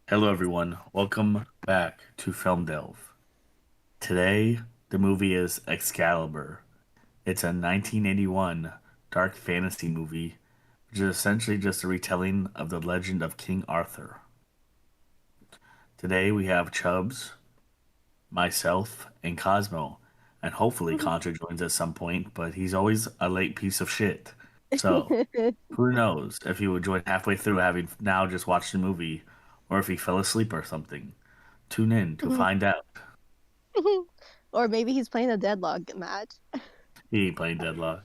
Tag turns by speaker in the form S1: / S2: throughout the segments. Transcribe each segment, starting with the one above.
S1: Hello, everyone. Welcome back to Filmdelve. Today, the movie is Excalibur. It's a 1981 dark fantasy movie, which is essentially just a retelling of the legend of King Arthur. Today, we have Chubbs, myself, and Cosmo, and hopefully Contra joins at some point, but he's always a late piece of shit. So, who knows if he would join halfway through having now just watched the movie, or if he fell asleep or something. Tune in to find out.
S2: Or maybe he's playing a deadlock match.
S1: He ain't playing Deadlock.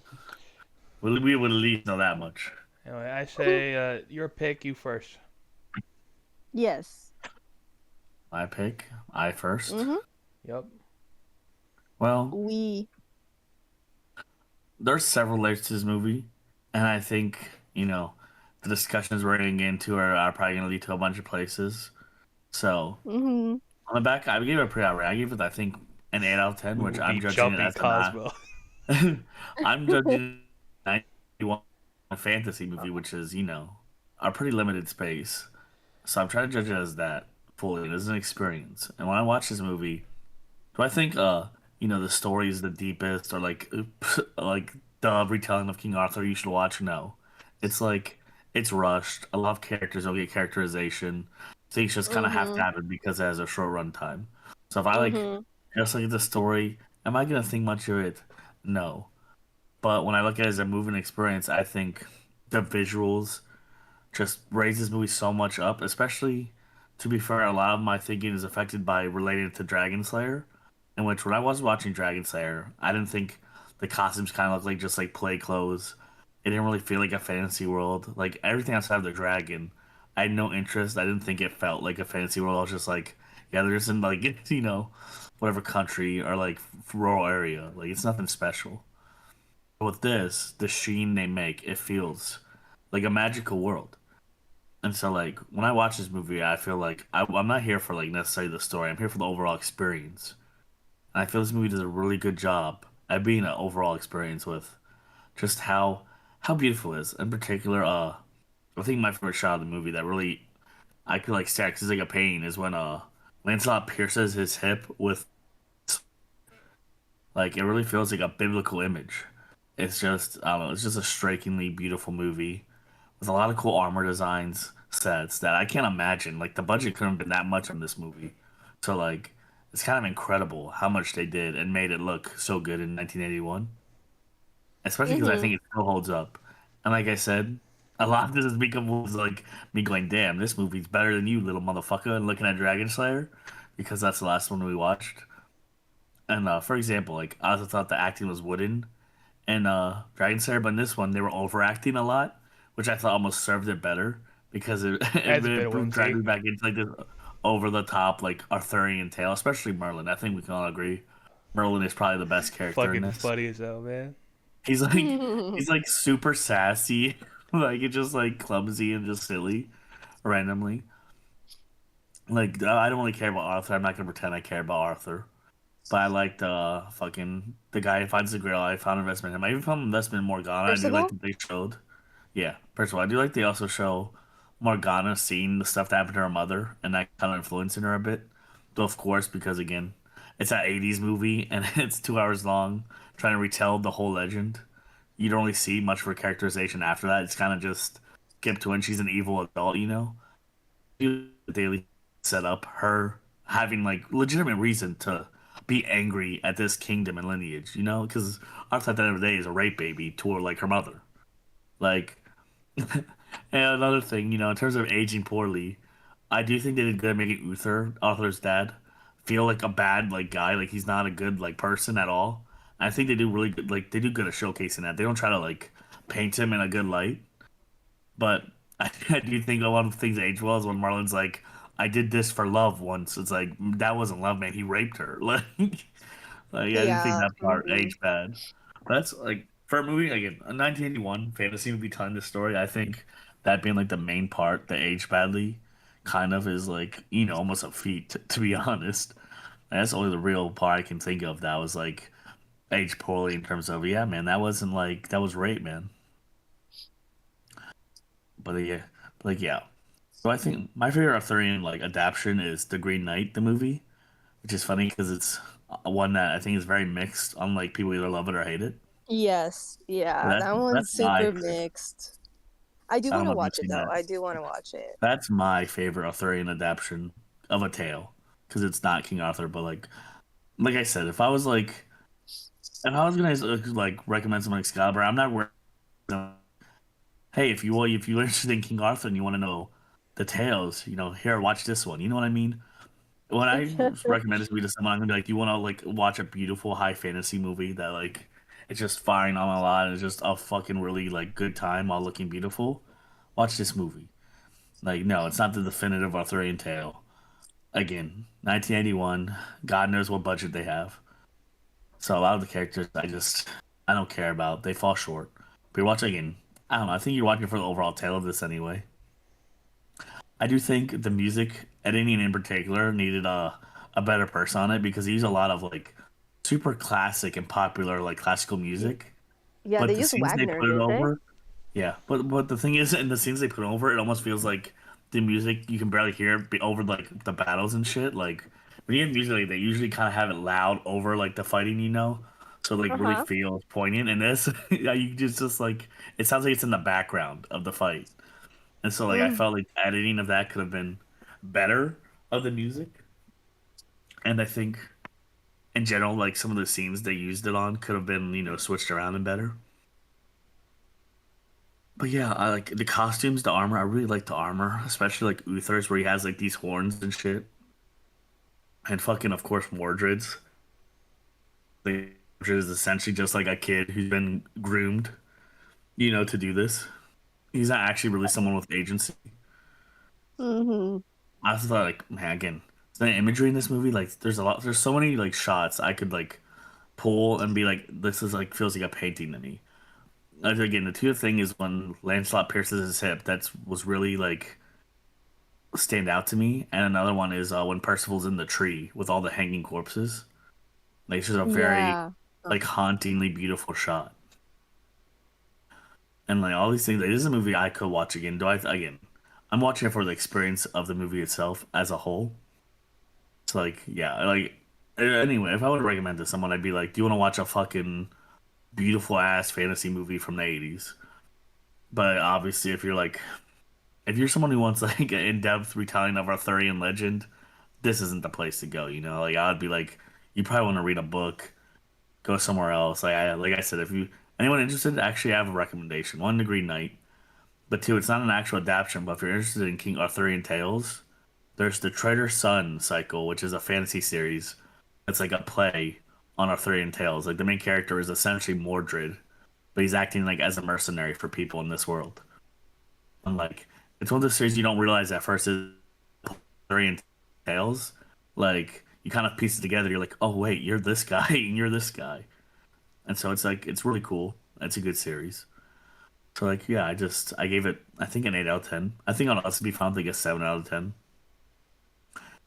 S1: We would at least know that much.
S3: Anyway, I say your pick, you first.
S2: Yes.
S1: My pick, I first.
S2: hmm
S3: Yep.
S1: Well,
S2: We.
S1: there's several layers to this movie, and I think the discussions we're getting into are probably going to lead to a bunch of places. So
S2: hmm
S1: on the back, I gave it a pretty high rate. I gave it, I think, an 8 out of 10, which
S3: Ooh,
S1: I'm
S3: be
S1: judging it
S3: jumpy,
S1: as a not.
S3: Cosmo.
S1: I'm judging 91 a fantasy movie, which is a pretty limited space. So I'm trying to judge it as that fully as an experience. And when I watch this movie, do I think the story is the deepest or like like the retelling of King Arthur you should watch? No. It's like it's rushed. A lot of characters don't get characterization. Things just kinda have to
S2: hmm
S1: happen because it has a short run time. So if I like
S2: hmm
S1: just look at the story, am I gonna think much of it? No. But when I look at it as a moving experience, I think the visuals just raise this movie so much up, especially to be fair, a lot of my thinking is affected by relating it to Dragon Slayer, in which when I was watching Dragon Slayer, I didn't think the costumes kind of looked like just like play clothes. It didn't really feel like a fantasy world. Like everything outside of the dragon, I had no interest. I didn't think it felt like a fantasy world. I was just like, yeah, they're just in like whatever country or like rural area. Like it's nothing special. But with this, the sheen they make, it feels like a magical world. And so, like, when I watch this movie, I feel like I'm not here for like necessarily the story. I'm here for the overall experience. And I feel this movie does a really good job at being an overall experience with just how beautiful it is. In particular, I think my favorite shot of the movie that really I could like stare because it's like a pain is when Lancelot pierces his hip with like it really feels like a biblical image. It's just I don't know. It's just a strikingly beautiful movie with a lot of cool armor designs, sets that I can't imagine. Like the budget couldn't have been that much on this movie. So like it's kind of incredible how much they did and made it look so good in 1981. Especially because I
S2: hmm
S1: think it still holds up. And like I said, a lot of this is because like me going, "Damn, this movie's better than you, little motherfucker," and looking at Dragon Slayer because that's the last one we watched. And for example, like I also thought the acting was wooden in Dragon Slayer, but in this one they were overacting a lot, which I thought almost served it better because it
S3: That's a bit
S1: it dragged
S3: whimsy.
S1: me back into like this over the top like Arthurian tale, especially Merlin. I think we can all agree Merlin is probably the best character in
S3: Fucking
S1: this.
S3: funny as hell, man.
S1: He's like he's like super sassy, like it's just like clumsy and just silly randomly. Like I don't really care about Arthur. I'm not gonna pretend I care about Arthur. But I liked fucking the guy who finds the grail. I found investment in him. I even found investment in Morgana. I do like
S2: Percival?
S1: that they showed. Yeah, first of all, I do like they also show Morgana seeing the stuff that happened to her mother and that kind of influencing her a bit. Though of course, because again, it's that '80s movie and it's 2 hours long, trying to retell the whole legend. You don't really see much of her characterization after that. It's kind of just skip to when she's an evil adult. Daily set up her having like legitimate reason to be angry at this kingdom and lineage, because Arthur at the end of the day is a rape baby to like her mother. Like, and another thing, in terms of aging poorly, I do think they did good at making Uther, Arthur's dad, feel like a bad like guy, like he's not a good like person at all. I think they do really good, like they do good at showcasing that. They don't try to like paint him in a good light, but I do think a lot of things age well is when Marlon's like, "I did this for love once." It's like that wasn't love, man. He raped her. Like I didn't think
S2: Yeah.
S1: that part aged bad. But that's like for a movie again, a 1981 fantasy movie telling this story. I think that being like the main part that aged badly, kind of is like almost a feat to be honest. And that's only the real part I can think of that was like aged poorly in terms of yeah, man. That wasn't that was rape, man. But yeah, like yeah. So I think my favorite Arthurian like adaptation is The Green Knight, the movie, which is funny because it's one that I think is very mixed. Unlike people either love it or hate it.
S2: Yes,
S1: But
S2: yeah, that
S1: that's
S2: one's
S1: my.
S2: super mixed. I do
S1: I don't
S2: want to
S1: know if you've
S2: watch it
S1: seen
S2: though.
S1: that.
S2: I do want to watch it.
S1: That's my favorite Arthurian adaptation of a tale because it's not King Arthur, but like I said, if I was gonna like recommend something like Excalibur, I'm not worried. Hey, if you're interested in King Arthur and you want to know the tales, here, watch this one. You know what I mean? When I recommend this movie to someone, I'm gonna be like, "Do you want to like watch a beautiful high fantasy movie that like it's just firing on a lot and it's just a fucking really like good time while looking beautiful? Watch this movie." Like, no, it's not the definitive Arthurian tale. Again, 1981. God knows what budget they have. So a lot of the characters, I don't care about. They fall short. But you're watching again. I don't know. I think you're watching for the overall tale of this anyway. I do think the music editing in particular needed a better person on it because they use a lot of like super classic and popular like classical
S2: Y-
S1: music,
S2: Yeah,
S1: but
S2: they
S1: the
S2: used
S1: scenes they
S2: Wagner,
S1: put it
S2: didn't they?
S1: over, yeah. But the thing is, in the scenes they put over, it almost feels like the music you can barely hear it over like the battles and shit. Like when you have music, like, they usually kind of have it loud over like the fighting, so like really
S2: Uh-huh.
S1: feels poignant. And this, yeah, you just like it sounds like it's in the background of the fight. And so like I
S2: Mm,
S1: felt like editing of that could have been better of the music. And I think in general, like some of the scenes they used it on could have been, switched around and better. But yeah, I like the costumes, the armor. I really like the armor, especially like Uther's where he has like these horns and shit. And fucking of course Mordred's. Like, Mordred is essentially just like a kid who's been groomed, to do this. He's not actually really someone with agency.
S2: hmm
S1: I also thought like, man, again, the imagery in this movie, like there's so many like shots I could like pull and be like, this is like feels like a painting to me. Like, again, the two thing is when Lancelot pierces his hip, was really like stand out to me. And another one is when Percival's in the tree with all the hanging corpses. Like it's just a very
S2: Yeah.
S1: like hauntingly beautiful shot. And like all these things, like, this is a movie I could watch again. Again? I'm watching it for the experience of the movie itself as a whole. It's like, yeah, like anyway, if I would recommend to someone, I'd be like, do you want to watch a fucking beautiful ass fantasy movie from the 80s? But obviously, if you're someone who wants like an in-depth retelling of Arthurian legend, this isn't the place to go. Like I would be like, you probably want to read a book, go somewhere else. Like I said, if you anyone interested, actually, I have a recommendation. One, The Green Knight, but two, it's not an actual adaptation. But if you're interested in King Arthurian tales, there's the Traitor Sun cycle, which is a fantasy series. It's like a play on Arthurian tales. Like the main character is essentially Mordred, but he's acting like as a mercenary for people in this world. And like it's one of those series you don't realize at first is Arthurian tales. Like you kind of piece it together. You're like, oh wait, you're this guy and you're this guy. And so it's like it's really cool. It's a good series. So like yeah, I gave it I think an 8 out of 10. I think on us to be found like a 7 out of 10.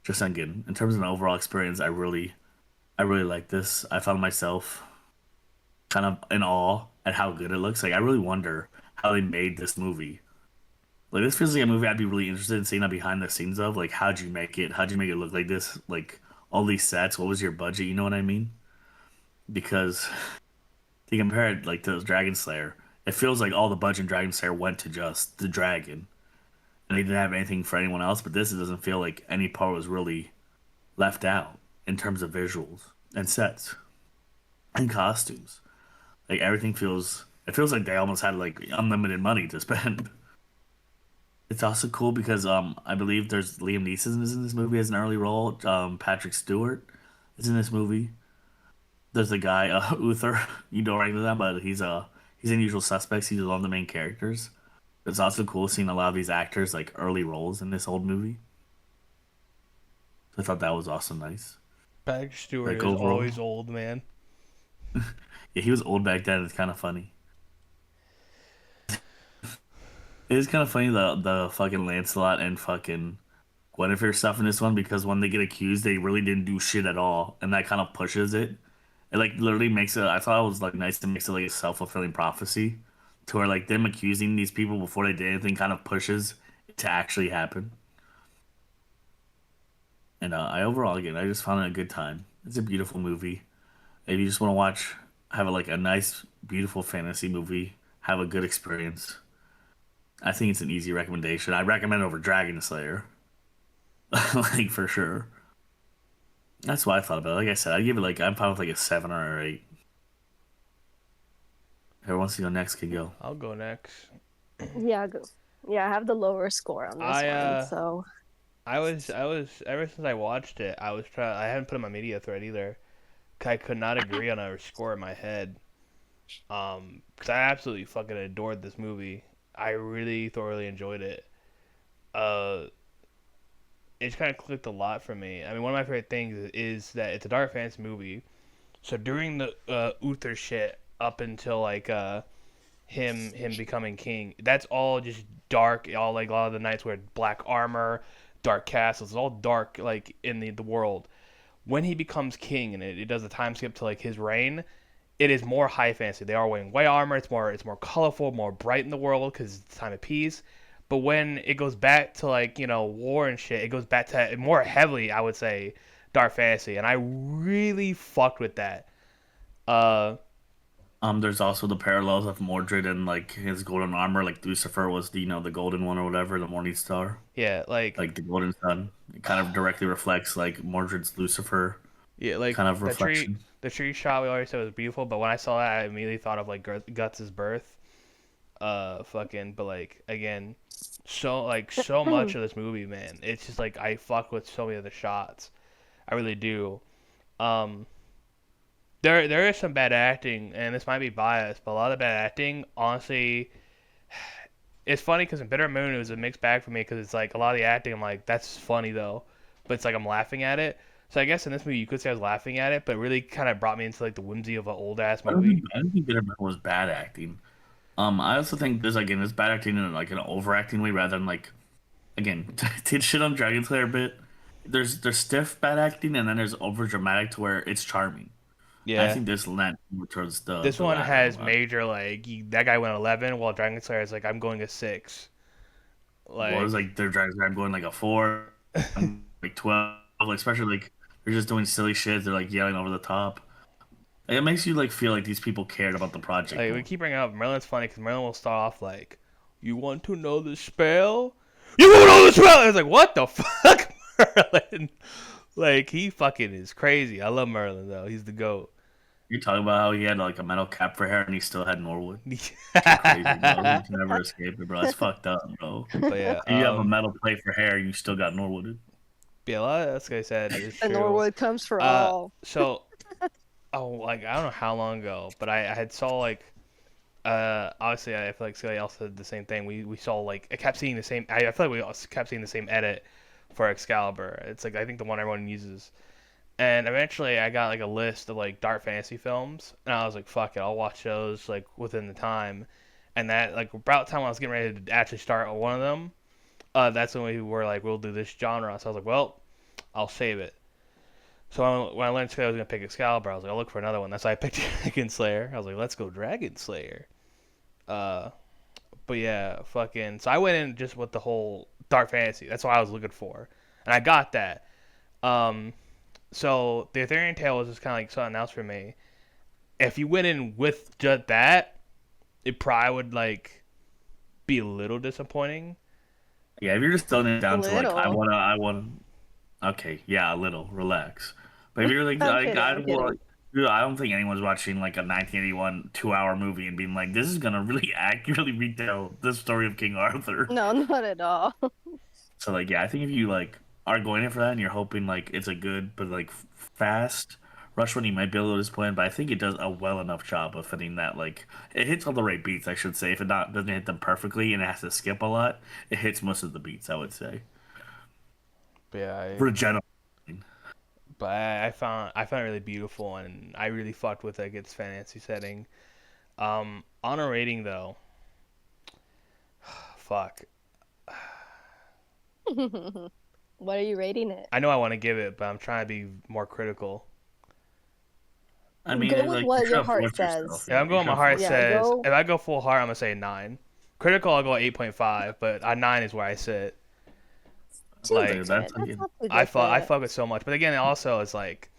S1: Just again in terms of an overall experience, I really like this. I found myself kind of in awe at how good it looks. Like I really wonder how they made this movie. Like this feels like a movie I'd be really interested in seeing a behind the scenes of. Like how'd you make it? How'd you make it look like this? Like all these sets. What was your budget? You know what I mean? Because to compare it like to Dragon Slayer, it feels like all the budget in Dragon Slayer went to just the dragon, and they didn't have anything for anyone else. But this it doesn't feel like any part was really left out in terms of visuals and sets and costumes. Like everything feels it feels like they almost had like unlimited money to spend. It's also cool because I believe there's Liam Neeson is in this movie as an early role. Patrick Stewart is in this movie. There's a guy Uther, you don't recognize that, but he's in Usual Suspects. He's one of the main characters. It's also cool seeing a lot of these actors like early roles in this old movie. I thought that was also nice.
S3: Patrick Stewart
S1: Like
S3: is
S1: overall,
S3: always old, man.
S1: yeah, he was old back then. It's kind of funny. It is kind of funny the fucking Lancelot and fucking Guinevere stuff in this one because when they get accused, they really didn't do shit at all, and that kind of pushes it. It like literally makes it. I thought it was like nice to make it like a self fulfilling prophecy, to where like them accusing these people before they did anything kind of pushes to actually happen. And I overall, again, I just found it a good time. It's a beautiful movie. If you just want to watch, have like a nice, beautiful fantasy movie, have a good experience. I think it's an easy recommendation. I recommend it over Dragon Slayer, like for sure. That's what I thought about it. Like I said, I give it like I'm fine with like a 7 or 8. Whoever wants to go next can go.
S3: I'll go next.
S2: Yeah, go. Yeah, I have the lower score on this
S3: I
S2: one, so
S3: I was ever since I watched it, I hadn't put in my media thread either. 'Cause I could not agree on a score in my head. 'Cause I absolutely fucking adored this movie. I really thoroughly enjoyed it. Uh, it kind of clicked a lot for me. I mean, one of my favorite things is that it's a dark fantasy movie. So during the Uther shit up until like him becoming king, that's all just dark. All like a lot of the knights wear black armor, dark castles. It's all dark like in the world. When he becomes king and it does a time skip to like his reign, it is more high fantasy. They are wearing white armor. It's more colorful, more bright in the world because it's time of peace. But when it goes back to like war and shit, it goes back to more heavily, I would say, dark fantasy, and I really fucked with that. Uh,
S1: There's also the parallels of Mordred and like his golden armor. Like Lucifer was the golden one or whatever, the Morning Star,
S3: yeah,
S1: like the golden sun. It kind of directly reflects like Mordred's Lucifer
S3: yeah, like
S1: kind of
S3: the tree,
S1: reflection.
S3: the tree shot we already said was beautiful, but when I saw that, I immediately thought of like Guts' birth. Fucking, but like again, so much of this movie, man. It's just like I fuck with so many of the shots. I really do. Um, there is some bad acting, and this might be biased, but a lot of bad acting, honestly, it's funny because in Bitter Moon it was a mixed bag for me because it's like a lot of the acting, I'm like that's funny though, but it's like I'm laughing at it. So I guess in this movie you could say I was laughing at it, but it really kind of brought me into like the whimsy of an old ass movie.
S1: I don't think Bitterman was bad acting. I also think there's bad acting in like an overacting way rather than like again to shit on Dragon Slayer a bit. There's stiff bad acting and then there's over dramatic to where it's charming. I
S3: Yeah.
S1: think this lent more towards
S3: This
S1: the
S3: one
S1: latter.
S3: has major like that guy went 11, while Dragon Slayer is like I'm going a 6.
S1: Well, it's
S3: Like
S1: like their Dragon Slayer going like a 4, like 12, like especially like they're just doing silly shit. They're like yelling over the top. Like, it makes you like feel like these people cared about the project
S3: we
S1: more.
S3: keep bringing up Merlin's funny because Merlin will start off like, "You want to know the spell? You want to know the spell?" I was like, "What the fuck, Merlin?" Like he fucking is crazy. I love Merlin though. He's the goat.
S1: You talk about how he had like a metal cap for hair and he still had Norwood. Fucking crazy, bro. You
S3: But
S1: can never escape it, bro. It's fucked up, bro.
S3: yeah,
S1: You have a metal plate for hair, you still got Norwood.
S3: yeah, a lot of that's what I said is
S2: the
S3: true.
S2: Norwood comes for all.
S3: So like I don't know how long ago, but I had saw like obviously I feel like Scully also did the same thing. We saw like I kept seeing the same. I feel like we also kept seeing the same edit for Excalibur. It's like I think the one everyone uses. And eventually I got like a list of like dark fantasy films, and I was like, fuck it, I'll watch those like within the time. And that like about the time I was getting ready to actually start on one of them, that's when we were like, we'll do this genre. So I was like, well, I'll save it. So when I learned I was gonna pick Excalibur, I was like, I'll look for another one. That's why I picked Dragon Slayer. I was like, let's go Dragon Slayer. Uh, but yeah, fucking. So I went in just with the whole dark fantasy. That's what I was looking for, and I got that. Um, so the Ethereum Tale was just kind of like something else for me. If you went in with just that, it probably would like be a little disappointing.
S1: Yeah, if you're just throwing it down to like
S2: Little.
S1: I wanna. Okay, yeah, a little. Relax. But if you're like,
S2: I'm
S1: like
S2: kidding.
S1: I,
S2: I'm
S1: well,
S2: kidding.
S1: dude, I don't think anyone's watching like a 1981 2-hour movie and being like, this is gonna really accurately retell the story of King Arthur.
S2: No, not at all.
S1: So like, yeah, I think if you like are going in for that and you're hoping like it's a good but like fast rush one, you might be a little disappointed. But I think it does a well enough job of fitting that like it hits all the right beats. I should say, if it not doesn't hit them perfectly and it has to skip a lot, it hits most of the beats. I would say
S3: But yeah,
S1: for a general.
S3: but I found it really beautiful, and I really fucked with like its fantasy setting. On a rating though, fuck.
S2: What are you rating it?
S3: I know I want to give it, but I'm trying to be more critical.
S1: I mean,
S2: Go with
S1: like
S2: what
S1: you
S2: your
S1: should
S2: heart
S1: force yourself.
S2: says.
S3: Yeah, I'm going. My heart
S2: Yeah,
S3: says
S2: go.
S3: if I go full heart, I'm gonna say 9. Critical, I'll go 8.5, but 9 is where I sit.
S2: Too
S3: Like
S1: That's
S2: different. That's not too
S3: I
S2: different.
S3: fuck it so much, but again, also it's like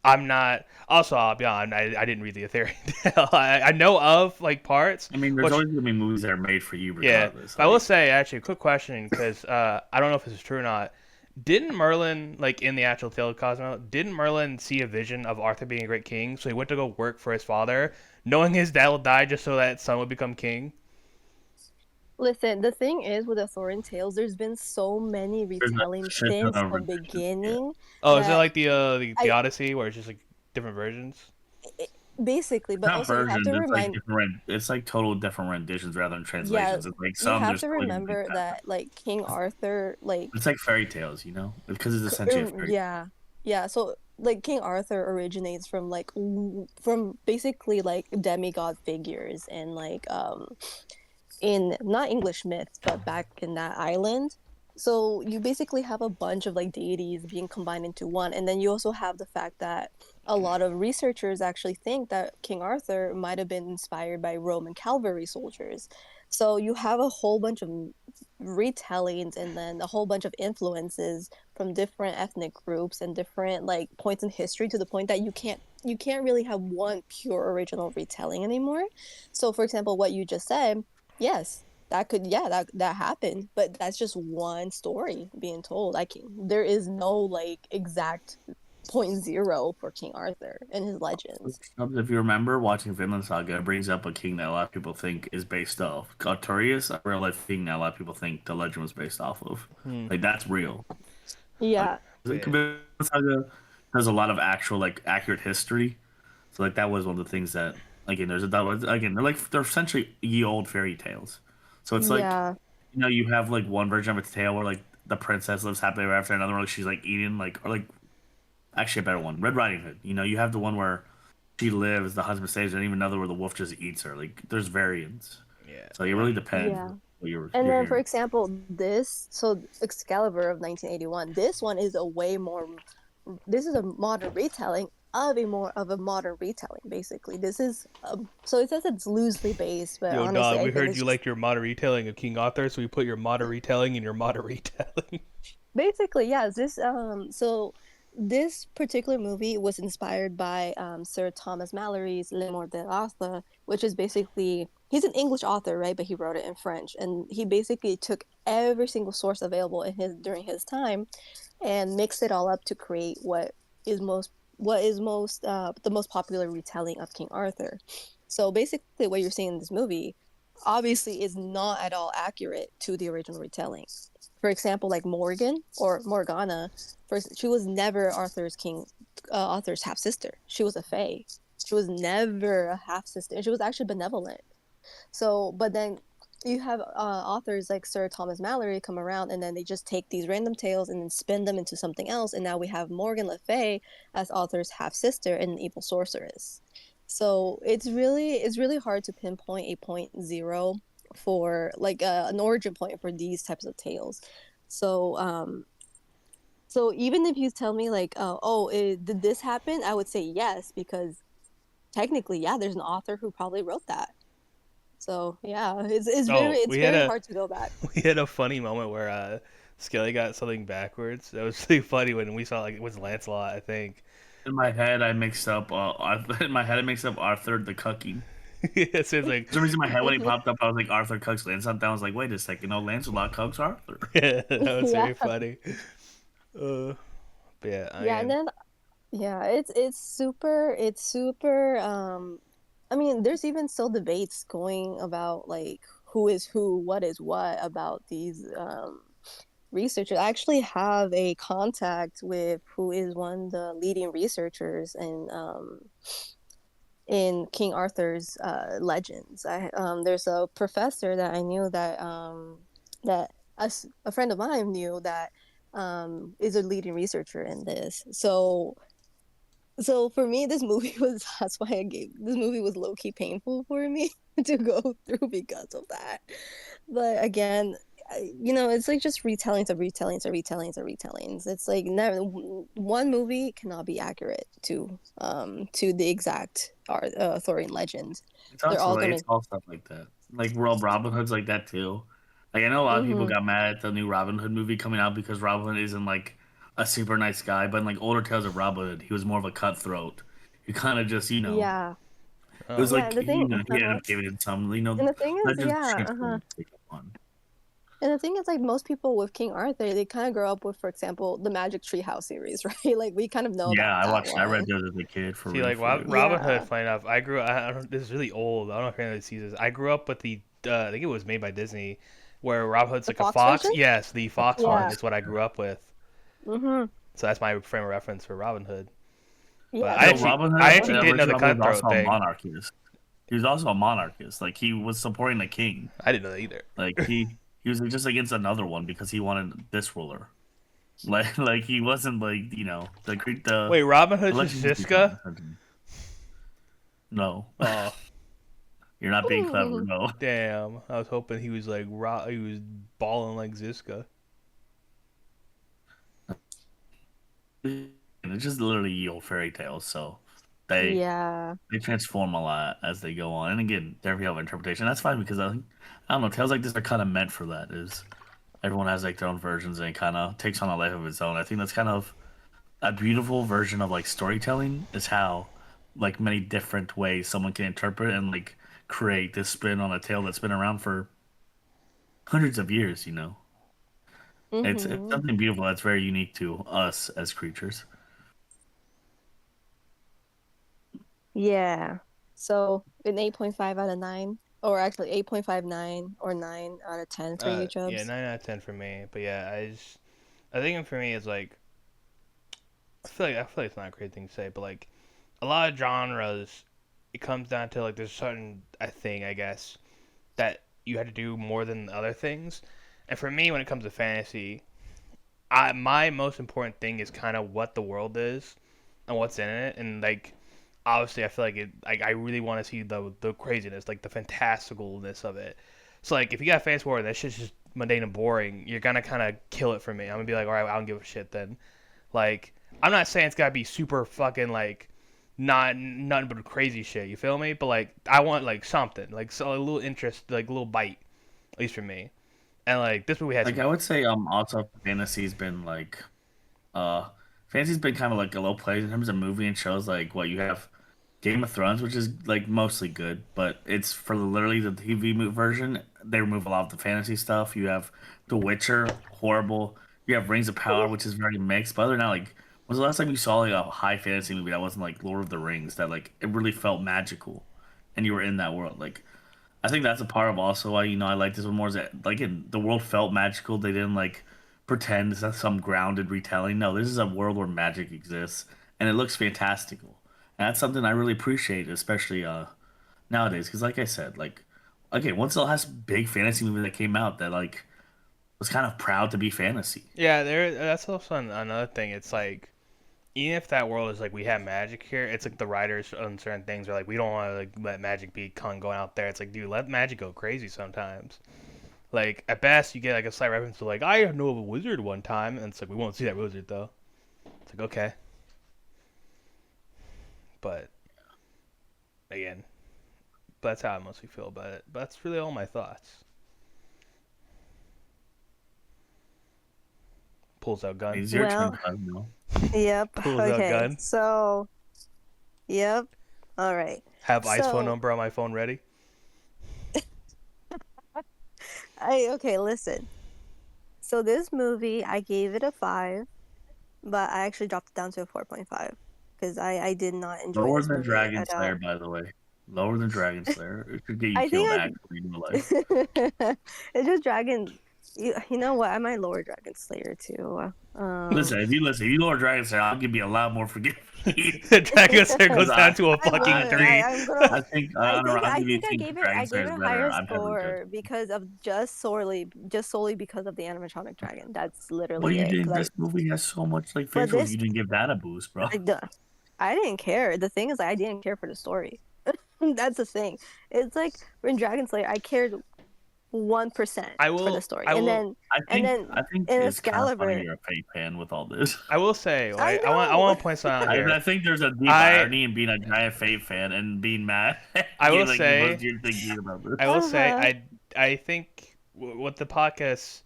S3: I'm not. Also, I'll be honest, I didn't read the Ethereum tale. I know of like parts,
S1: I mean, there's
S3: which
S1: always gonna be movies that are made for you
S3: yeah.
S1: regardless.
S3: But I will
S1: Like,
S3: say actually, a quick question because I don't know if this is true or not. Didn't Merlin like in the actual tale of Cosmo? Didn't Merlin see a vision of Arthur being a great king? So he went to go work for his father, knowing his dad will die just so that son would become king.
S2: Listen, the thing is with Arthurian tales, there's been so many
S1: there's a
S2: retellings
S1: shit ton
S2: since
S1: of
S2: the
S1: revisions. Yeah,
S2: beginning
S3: Oh, is it
S2: that
S3: like the
S2: I
S3: Odyssey where it's just like different versions?
S2: it, basically,
S1: it's
S2: but
S1: not
S2: also you have
S1: versions.
S2: to
S1: It's like
S2: remind,
S1: different. It's like total different renditions rather than
S2: yeah,
S1: translations. It's like
S2: you
S1: some
S2: have
S1: just
S2: to
S1: totally repeat
S2: remember
S1: that.
S2: that like King Arthur, like
S1: It's like fairy tales, you know, because it's essentially a fairy.
S2: yeah, yeah. So like King Arthur originates from like from basically like demigod figures and like in not English myths, but back in that island. So you basically have a bunch of like deities being combined into one. And then you also have the fact that a lot of researchers actually think that King Arthur might have been inspired by Roman cavalry soldiers. So you have a whole bunch of retellings and then a whole bunch of influences from different ethnic groups and different like points in history to the point that you can't really have one pure original retelling anymore. So for example, what you just said, yes, that could, yeah, that happened, but that's just one story being told. There is no like exact point zero for King Arthur and his legends.
S1: If you remember watching Vinland Saga, it brings up a king that a lot of people think is based off Arturius, a real life king that a lot of people think the legend was based off of.
S3: Hmm.
S1: Like that's real. Like
S2: Yeah,
S3: Yeah.
S1: Vinland Saga has a lot of actual like accurate history. So like that was one of the things that again again they're essentially ye old fairy tales. So it's like
S2: yeah,
S1: you know you have like one version of a tale where like the princess lives happily ever after, another one like she's like eating like or like actually a better one, Red Riding Hood. You know you have the one where she lives, the husband saves her, and even another where the wolf just eats her. Like there's variants.
S3: Yeah.
S1: So it really depends
S2: yeah.
S1: what
S2: And
S1: you're
S2: then, for
S1: hearing.
S2: example, Excalibur of 1981, this one is a way more, this is a modern retelling of a modern retelling, basically. So it says it's loosely based, but
S3: Yo,
S2: honestly,
S3: dog,
S2: I
S3: we
S2: think
S3: heard
S2: it's
S3: you
S2: just
S3: like your modern retelling of King Arthur, so we put your modern retelling in your modern retelling.
S2: basically, yeah, so this particular movie was inspired by Sir Thomas Malory's Le Morte d'Arthur, which is basically he's an English author, right? But he wrote it in French, and he basically took every single source available in his during his time and mixed it all up to create what is most the most popular retelling of King Arthur. So basically, what you're seeing in this movie obviously is not at all accurate to the original retelling. For example, like Morgan or Morgana, first she was never Arthur's half sister. She was a fae. She was never a half sister. She was actually benevolent. So, but then you have authors like Sir Thomas Malory come around, and then they just take these random tales and then spin them into something else. And now we have Morgan Le Fay as Arthur's half sister and an evil sorceress. So it's really hard to pinpoint a point zero for like an origin point for these types of tales. So so even if you tell me like did this happen, I would say yes, because technically, yeah, there's an author who probably wrote that. So yeah, it's very
S3: Oh,
S2: it's very hard to go back.
S3: we had a funny moment where Skelly got something backwards. That was really funny when we saw like it was Lancelot, I think.
S1: In my head, I mixed up. In my head, I mixed up Arthur the Cucking.
S3: It says like
S1: For some reason, in my head when he popped up, I was like Arthur Cucks Lancelot. I was like, wait a second, no, Lancelot Cucks Arthur.
S3: yeah, that was
S2: Yeah,
S3: very funny. Uh, but yeah, I
S2: yeah, and
S3: mean,
S2: then yeah, it's super. I mean, there's even still debates going about like who is who, what is what about these researchers. I actually have a contact with who is one of the leading researchers in King Arthur's legends. There's a professor that I knew that a friend of mine knew that is a leading researcher in this. So for me, this movie was that's why I gave this movie was low key painful for me to go through because of that. But again, it's like just retellings of retellings of retellings of retellings. It's like never one movie cannot be accurate to the exact Arthurian legends.
S1: It's
S2: They're
S1: also
S2: all
S1: like
S2: gonna
S1: it's all stuff like that. Like Robin Hood's like that too. Like I know a lot of people
S2: Mm-hmm.
S1: got mad at the new Robin Hood movie coming out because Robin Hood isn't like a super nice guy, but in like older tales of Robin Hood, he was more of a cutthroat. He kind of just,
S2: Yeah.
S1: it was
S3: Oh,
S2: Yeah.
S1: like
S2: The thing.
S1: he ended
S2: Uh-huh.
S1: up giving it some,
S2: And the thing
S1: not
S2: is,
S1: just
S2: yeah.
S1: shit for
S2: Uh-huh.
S1: the sake of fun.
S2: And the thing is, like most people with King Arthur, they kind of grow up with, for example, the Magic Tree House series, right? Like we kind of know
S1: Yeah,
S2: about that
S1: I read
S2: one.
S1: those as a kid for
S3: see,
S1: real,
S3: like
S1: for real.
S3: Robin Hood.
S2: Yeah.
S3: Funny enough, I don't. This is really old. I don't know if anyone sees this. I grew up with the. I think it was made by Disney, where Robin Hood's
S2: The
S3: like a
S2: Fox
S3: fox.
S2: version?
S3: Yes, the fox one
S2: Yeah.
S3: is what I grew up with.
S2: Mm-hmm.
S3: So that's my frame of reference for Robin Hood. But
S2: Yeah,
S3: I
S1: No,
S2: because
S3: actually,
S1: Robin Hood,
S3: I actually didn't know
S1: original
S3: the
S1: Robin Hood was
S3: cutthroat
S1: also a
S3: thing.
S1: monarchist. He was also a monarchist. Like he was supporting the king.
S3: I didn't know that either.
S1: Like he was just against another one because he wanted this ruler. Like he wasn't like
S3: Wait, Robin Hood's
S1: let's
S3: just
S1: just be fair.
S3: Ziska?
S1: No,
S3: Oh,
S1: you're not being clever. No,
S3: damn. I was hoping he was like he was balling like Ziska.
S1: and it's just literally old fairy tales. So they
S2: yeah.
S1: they transform a lot as they go on. And again, every other interpretation that's fine because I don't know, tales like this are kind of meant for that. Is everyone has like their own versions and it kind of takes on a life of its own. I think that's kind of a beautiful version of like storytelling is how like many different ways someone can interpret and like create this spin on a tale that's been around for hundreds of years. It's
S2: Mm-hmm.
S1: something beautiful that's very unique to us as creatures.
S2: Yeah. So an 8.5 out of 9, or actually 8.59 or 9 out of 10 for you,
S3: Yeah,
S2: Chubbs.
S3: 9 out of 10 for me. But yeah, I think for me it's like I feel like it's not a great thing to say, but like a lot of genres, it comes down to like there's certain I think I guess that you had to do more than other things. And for me, when it comes to fantasy, my most important thing is kind of what the world is and what's in it, and like obviously I feel like it like I really want to see the craziness, like the fantasticalness of it. So like if you got a fantasy world that shit's just mundane and boring, you're gonna kind of kill it for me. I'm gonna be like, all right, I don't give a shit then. Like I'm not saying it's gotta be super fucking like not nothing but crazy shit. You feel me? But like I want like something like so a little interest, like a little bite, at least for me. And like this movie has
S1: Like
S3: some.
S1: I would say, also fantasy's been like, uh, fantasy's been kind of like a low place in terms of movie and shows. Like what you have, Game of Thrones, which is like mostly good, but it's for literally the version. They remove a lot of the fantasy stuff. You have The Witcher, horrible. You have Rings of Power, which is very mixed. But other than that, like, when's the last time you saw like a high fantasy movie that wasn't like Lord of the Rings that like it really felt magical, and you were in that world? Like, I think that's a part of also why I like this one more is that like the world felt magical. They didn't like pretend it's not some grounded retelling. No, this is a world where magic exists and it looks fantastical. And that's something I really appreciate, especially nowadays. Because like I said, like okay, what's the last big fantasy movie that came out that like was kind of proud to be fantasy?
S3: Yeah, there. That's also another thing. It's like even if that world is like we have magic here, it's like the writers on certain things are like we don't want to like let magic be going out there. It's like dude, let magic go crazy sometimes. Like at best you get like a slight reference to like I know of a wizard one time, and it's like we won't see that wizard though. It's like okay, but again, that's how I mostly feel about it. But that's really all my thoughts. Pulls out gun.
S1: It's your turn,
S2: Well,
S1: Cosmo.
S2: yep.
S3: Pulls out
S2: Okay.
S3: gun.
S2: So, yep. All right.
S3: Have Ice phone
S2: So,
S3: number on my phone ready.
S2: okay, listen. So this movie, I gave it a 5, but I actually dropped it down to a 4.5 because I did not enjoy
S1: Lower
S2: this
S1: than
S2: movie
S1: Dragon
S2: at all.
S1: Slayer, by the way. Lower than Dragon Slayer. It could get you
S2: I
S1: killed
S2: think
S1: actually in real life.
S2: it's just Dragon. You know what? I might lower Dragon Slayer too.
S1: Listen, if you lower Dragon Slayer, I'll give you a lot more forgiving.
S3: Dragon Slayer goes
S1: Because
S3: down to a
S2: I will.
S3: fucking 3.
S2: I'm gonna.
S1: I think I don't know. I'll
S2: I
S1: give you a
S2: think I
S1: team.
S2: gave it.
S1: Dragon
S2: I
S1: Slayer
S2: gave
S1: is
S2: it a
S1: better.
S2: higher
S1: I'm heavily judging.
S2: score because of just solely because of the animatronic dragon. That's
S1: Well,
S2: literally
S1: you
S2: it.
S1: didn't.
S2: Like,
S1: This movie has so much like
S2: but
S1: visuals.
S2: this,
S1: You didn't give that a boost, bro.
S2: I, d- I didn't care. The thing is, I didn't care for the story. That's the thing. It's like in Dragon Slayer, I cared 1%
S3: I
S2: for the
S3: will.
S2: story,
S3: I
S2: and
S3: will.
S2: then
S1: I
S2: and
S1: think
S2: then
S1: I think
S2: in
S1: it's kind of funny
S2: Excalibur,
S1: you're a fake fan with all this.
S3: I will say.
S2: I
S3: Like, I
S2: know.
S3: want to point something out
S1: I
S3: here.
S1: think there's a deep
S3: I
S1: irony in being a giant Fate fan and being mad.
S3: I will
S1: Like you most
S3: say.
S1: you're thinking about
S3: I
S1: this.
S3: will say.
S2: Uh-huh.
S3: I think with the podcast,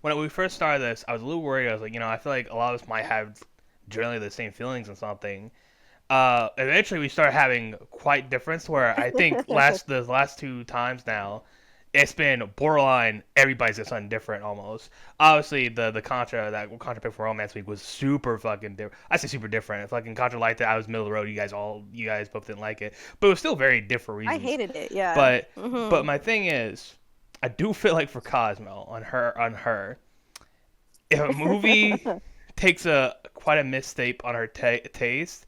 S3: when we first started this, I was a little worried. I was like, I feel like a lot of us might have generally the same feelings on something. Eventually we started having quite difference where I think the last two times now it's been borderline everybody's got something different almost. Obviously the Contra pick for Romance Week was super fucking different. I say super different. If fucking Contra liked it, I was middle of the road. You guys both didn't like it, but it was still very different
S2: I
S3: reasons.
S2: hated it. Yeah.
S3: But my thing is, I do feel like for Cosmo on her, if a movie takes a quite a misstep on her taste,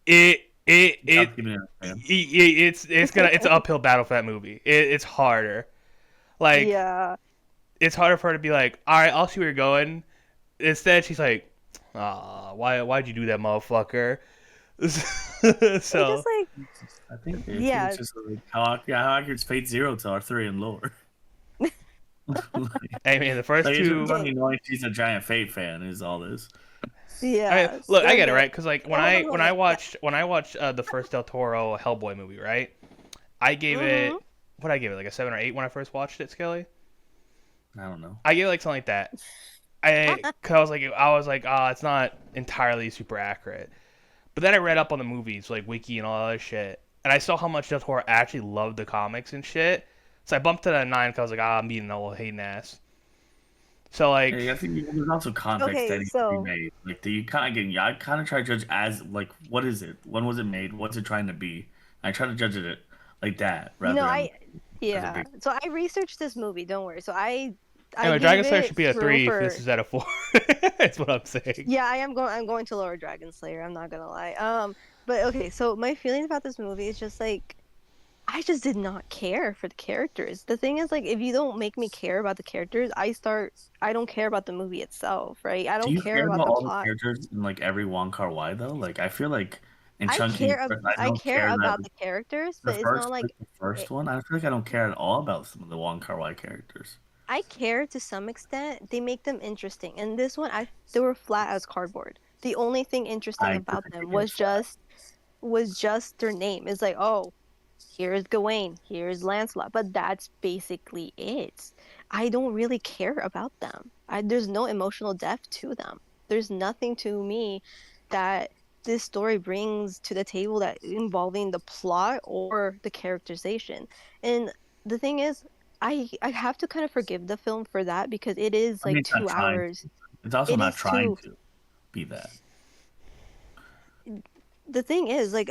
S3: it it
S1: I'll
S3: it,
S1: keep it in a fan.
S3: it's an uphill battle for that movie. It's harder. Like
S2: Yeah.
S3: it's harder for her to be like, all right, I'll see where you're going. Instead, she's like, why'd you do that, motherfucker?
S2: It
S3: So
S2: just like
S1: I think
S2: yeah.
S1: it's just like how accurate is Fate Zero to R3 and lore.
S3: I mean, the first
S1: It's just
S3: two.
S2: Okay.
S1: funny knowing she's a giant Fate fan is all this.
S3: I mean,
S2: Yeah.
S3: look, I get it,
S2: Okay.
S3: right? Because like
S2: Yeah, hold on. Yeah.
S3: when I watched the first Del Toro Hellboy movie, right? I gave it
S2: Mhm.
S3: what I give it like a 7 or 8 when I first watched it, Skelly.
S1: I don't know.
S3: I gave it like something like that. Cause I was like, it's not entirely super accurate. But then I read up on the movies, like Wiki and all that other shit, and I saw how much Del Toro actually loved the comics and shit. So I bumped it at 9 because I was like, I'm being an old hating ass. So like,
S1: Hey, I think there's also context that
S2: Okay.
S1: needs to be
S2: So
S1: made. Like, do you kind of get? I kind of try to judge as like, what is it? When was it made? What's it trying to be? I try to judge it like that rather than
S2: I
S1: as a
S2: yeah.
S1: big.
S2: So I researched this movie. Don't worry. So I
S3: anyway,
S2: gave
S3: Dragon Slayer should
S2: it
S3: be a
S2: room
S3: 3 if
S2: for
S3: this is at a 4. That's what I'm saying.
S2: yeah. I'm going to lower Dragon Slayer. I'm not gonna lie. But okay. So my feelings about this movie is just like I just did not care for the characters. The thing is, like, if you don't make me care about the characters, I don't care about the movie itself, right? I
S1: Do
S2: don't
S1: you
S2: care
S1: care
S2: about
S1: about
S2: the
S1: all the
S2: plot.
S1: characters in like every Wong Kar Wai though? Like, I feel like in Chunking, I
S2: I
S1: don't
S2: care
S1: care that
S2: about the characters, but it's not like
S1: the first one. I feel like I don't care at all about some of the Wong Kar Wai characters.
S2: I care to some extent. They make them interesting. And this one, they were flat as cardboard. The only thing interesting
S1: I
S2: about
S1: disagree
S2: them
S1: with that.
S2: was just their name. It's like, oh, here's Gawain, here's Lancelot, but that's basically it. I don't really care about them. There's no emotional depth to them. There's nothing to me that this story brings to the table that involving the plot or the characterization. And the thing is, I have to kind of forgive the film for that because it is
S1: I mean,
S2: like
S1: it's not
S2: two
S1: trying
S2: hours.
S1: to. It's also
S2: It
S1: not
S2: is
S1: trying
S2: two.
S1: to be that.
S2: The thing is, like,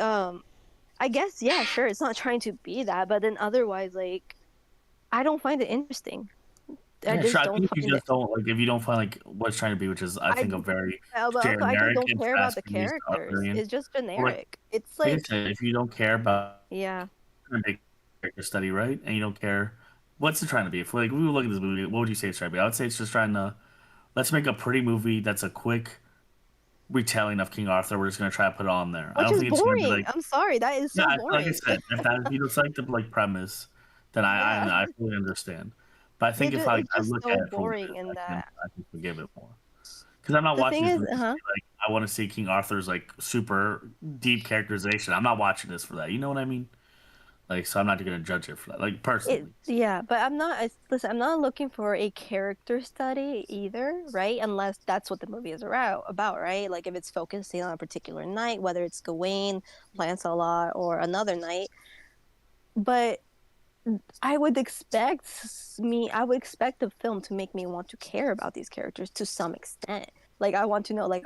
S2: I guess yeah, sure, it's not trying to be that, but then otherwise, like, I don't find it interesting. I
S1: Yeah, sure.
S2: just
S1: I
S2: don't
S1: think if you
S2: find it.
S1: just don't like if you don't find like what's trying to be, which is I
S2: I
S1: think a very
S2: but also I just
S1: generic
S2: don't
S1: and
S2: care about the
S1: fast-paced
S2: characters.
S1: Arthurian.
S2: It's just
S1: Or
S2: generic. It's
S1: like I
S2: like
S1: said, if you don't care about
S2: yeah.
S1: trying to make a character study, right? And you don't care what's it trying to be. If like we would look at this movie, what would you say it's trying to be? I would say it's just trying to let's make a pretty movie that's a quick retelling of King Arthur. We're just gonna try to put it on there. I
S2: Which
S1: don't
S2: is
S1: think it's gonna be
S2: boring.
S1: like
S2: I'm sorry, that is
S1: yeah,
S2: so
S1: like I
S2: boring.
S1: said, if you just like the like premise, then
S2: Yeah.
S1: I fully understand. But I think if
S2: It's
S1: I
S2: just
S1: look at
S2: so
S1: it for what it
S2: boring
S1: is,
S2: in that.
S1: I can forgive it more. Because I'm not
S2: The
S1: watching
S2: thing
S1: this
S2: is,
S1: movie to see like I want to see King Arthur's like super deep characterization. I'm not watching this for that. You know what I mean? Like, so I'm not gonna judge it for that. Like personally,
S2: yeah, but listen, I'm not looking for a character study either, right? Unless that's what the movie is about, right? Like if it's focusing on a particular knight, whether it's Gawain, Lancelot, or another knight. But I would expect the film to make me want to care about these characters to some extent. Like I want to know, like,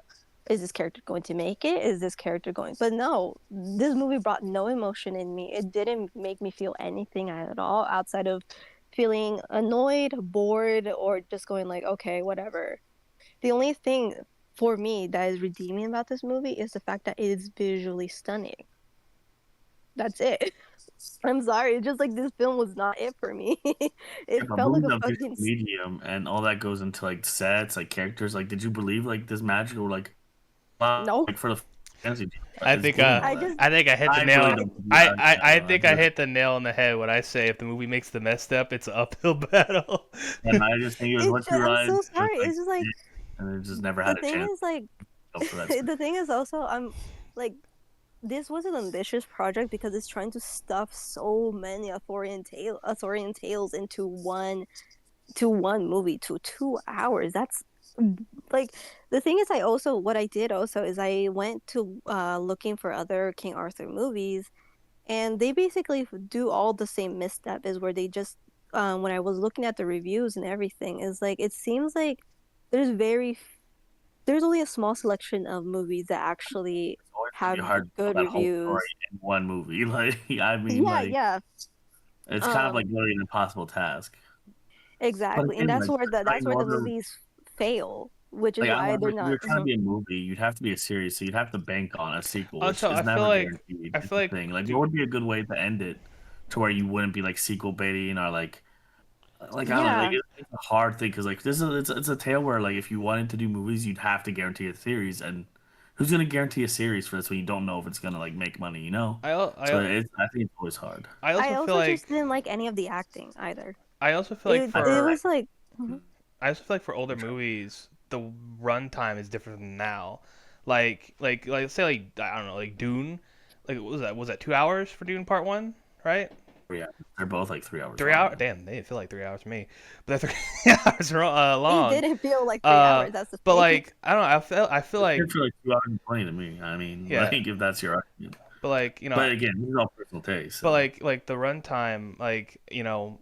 S2: is this character going to make it? Is this character going? But no, this movie brought no emotion in me. It didn't make me feel anything at all outside of feeling annoyed, bored, or just going like, okay, whatever. The only thing for me that is redeeming about this movie is the fact that it is visually stunning. That's it. I'm sorry. It's just like this film was not it for me. It
S1: if a
S2: felt like
S1: movie's
S2: a
S1: a visual
S2: fucking
S1: medium and all that goes into like sets, like characters, like did you believe like this magic or like
S2: no.
S1: like for the Fancy,
S3: I
S1: it's
S3: think
S1: good and all
S2: I
S1: that.
S2: just
S3: I think I hit the
S1: I really
S3: nail.
S1: don't.
S3: I
S1: I
S3: think I hit the nail on the head when I say if the movie makes the mess step, it's an uphill battle.
S1: and I just think it was
S2: it's
S1: what you
S2: just, I'm
S1: ride,
S2: so
S1: just
S2: sorry.
S1: like,
S2: It's just like
S1: and it just never
S2: the
S1: had a
S2: thing
S1: chance
S2: is like
S1: to go for that.
S2: the thing is also like this was an ambitious project because it's trying to stuff so many authorian tales into one movie to 2 hours. That's like the thing is what I did also is I went to looking for other King Arthur movies, and they basically do all the same misstep is where they just when I was looking at the reviews and everything is like it seems like there's very there's only a small selection of movies that actually
S1: It's always gonna
S2: have
S1: be hard to tell
S2: good
S1: that whole story
S2: reviews.
S1: in one movie. Like, I mean,
S2: Yeah,
S1: like,
S2: yeah.
S1: it's kind of
S2: Um
S1: like literally an impossible task. But
S2: exactly. And
S1: again, like,
S2: that's
S1: in
S2: where the
S1: order,
S2: movies fail, which is
S1: like, I
S2: why
S1: don't know,
S2: they're
S1: if you're
S2: not
S1: trying to be a movie, you'd have to be a series, so you'd have to bank on a sequel, which
S3: Also,
S1: is never guaranteed.
S3: I
S1: It's
S3: feel
S1: the
S3: like
S1: thing. Like, what would be a good way to end it to where you wouldn't be like sequel baiting or like I don't know, like
S2: yeah.
S1: it's a hard thing because like this is it's a tale where like if you wanted to do movies, you'd have to guarantee a series, and who's gonna guarantee a series for this when you don't know if it's gonna like make money, you know? So it's I think it's always hard.
S3: I
S2: I
S3: also feel
S2: also just
S3: like
S2: didn't like any of the acting either.
S3: I also feel like
S2: It
S1: I
S3: for
S2: was like mhm.
S3: I also feel like for older movies, the runtime is different than now. Like say like I don't know, like Dune, like what was that? Was that 2 hours for Dune Part One, right?
S1: Yeah, they're both like 3 hours
S3: Three
S1: long.
S3: hours?
S1: Yeah.
S3: Damn, they didn't feel like 3 hours to me, but they're 3 hours
S2: It
S3: long.
S2: didn't feel like 3 hours.
S3: Uh,
S2: That's the
S3: but
S2: thing.
S3: like I don't know, I feel
S1: It's
S3: like
S1: good for like 2 hours and 20 to me. I mean, like
S3: yeah,
S1: if that's your argument.
S3: but like you know,
S1: But again, this is all personal taste.
S3: but
S1: So
S3: like the runtime, like you know,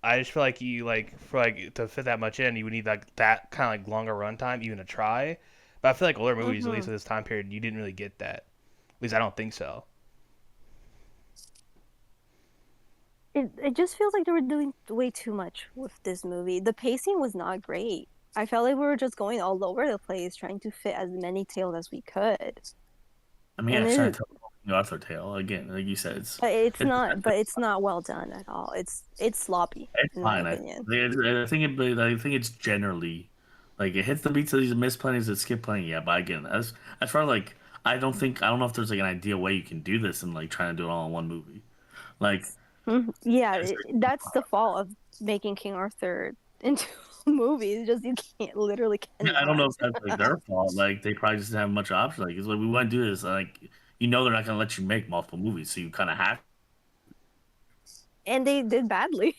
S3: I just feel like you like for like to fit that much in, you would need like that kind of like longer runtime even to try. But I feel like older movies, at least
S2: hmm
S3: at this time period, you didn't really get that. At least I don't think so.
S2: it just feels like they were doing way too much with this movie. The pacing was not great. I felt like we were just going all over the place trying to fit as many tales as we could.
S1: I mean, yeah,
S2: And
S1: it's trying
S2: then
S1: to tell the Arthur tale again. Like you said, it's
S2: but it's not well done at all. It's sloppy
S1: it's
S2: in my
S1: fine.
S2: opinion.
S1: I think it's generally like it hits the beats of these missed plenties that skip plenty. Yeah, but again, as far as like I don't know if there's like an ideal way you can do this and like trying to do it all in one movie. Like
S2: Yeah,
S1: there's
S2: that's the fault of making King Arthur into a movie. It's just you can't literally
S1: yeah, I don't
S2: cannot.
S1: know if that's like their fault. Like they probably just didn't have much option. Like it's like we want to do this. Like you know they're not gonna let you make multiple movies, so you kind of have.
S2: And they did badly.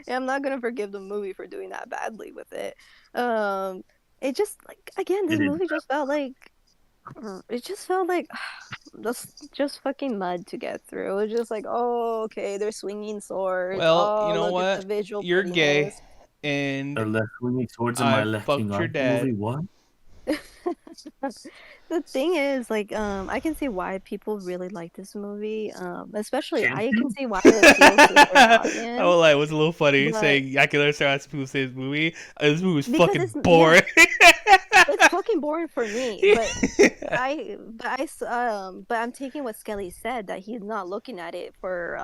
S2: And I'm not gonna forgive the movie for doing that badly with it. Um, it just like again,
S1: They
S2: this
S1: did.
S2: movie just felt like it just felt like just fucking mud to get through. It was just like, oh, okay, they're swinging swords.
S3: Well, you
S2: Oh,
S3: know
S2: look at the
S3: what?
S2: visual
S3: You're gay,
S2: prettiness.
S1: They're
S3: and
S1: left swinging swords in my
S3: I
S1: left King
S3: fucked your
S1: Arthur movie.
S3: dad.
S1: What?
S2: The thing is, like, I can see why people really like this movie. Especially
S1: Can
S2: I can
S1: you?
S2: see why it appeals to a certain
S3: I
S2: audience.
S3: will lie, it was a little funny
S2: But
S3: saying I can understand how people say this movie. This movie was
S2: because
S3: fucking
S2: yeah,
S3: boring.
S2: it's fucking boring for me. But I'm taking what Skelly said that he's not looking at it for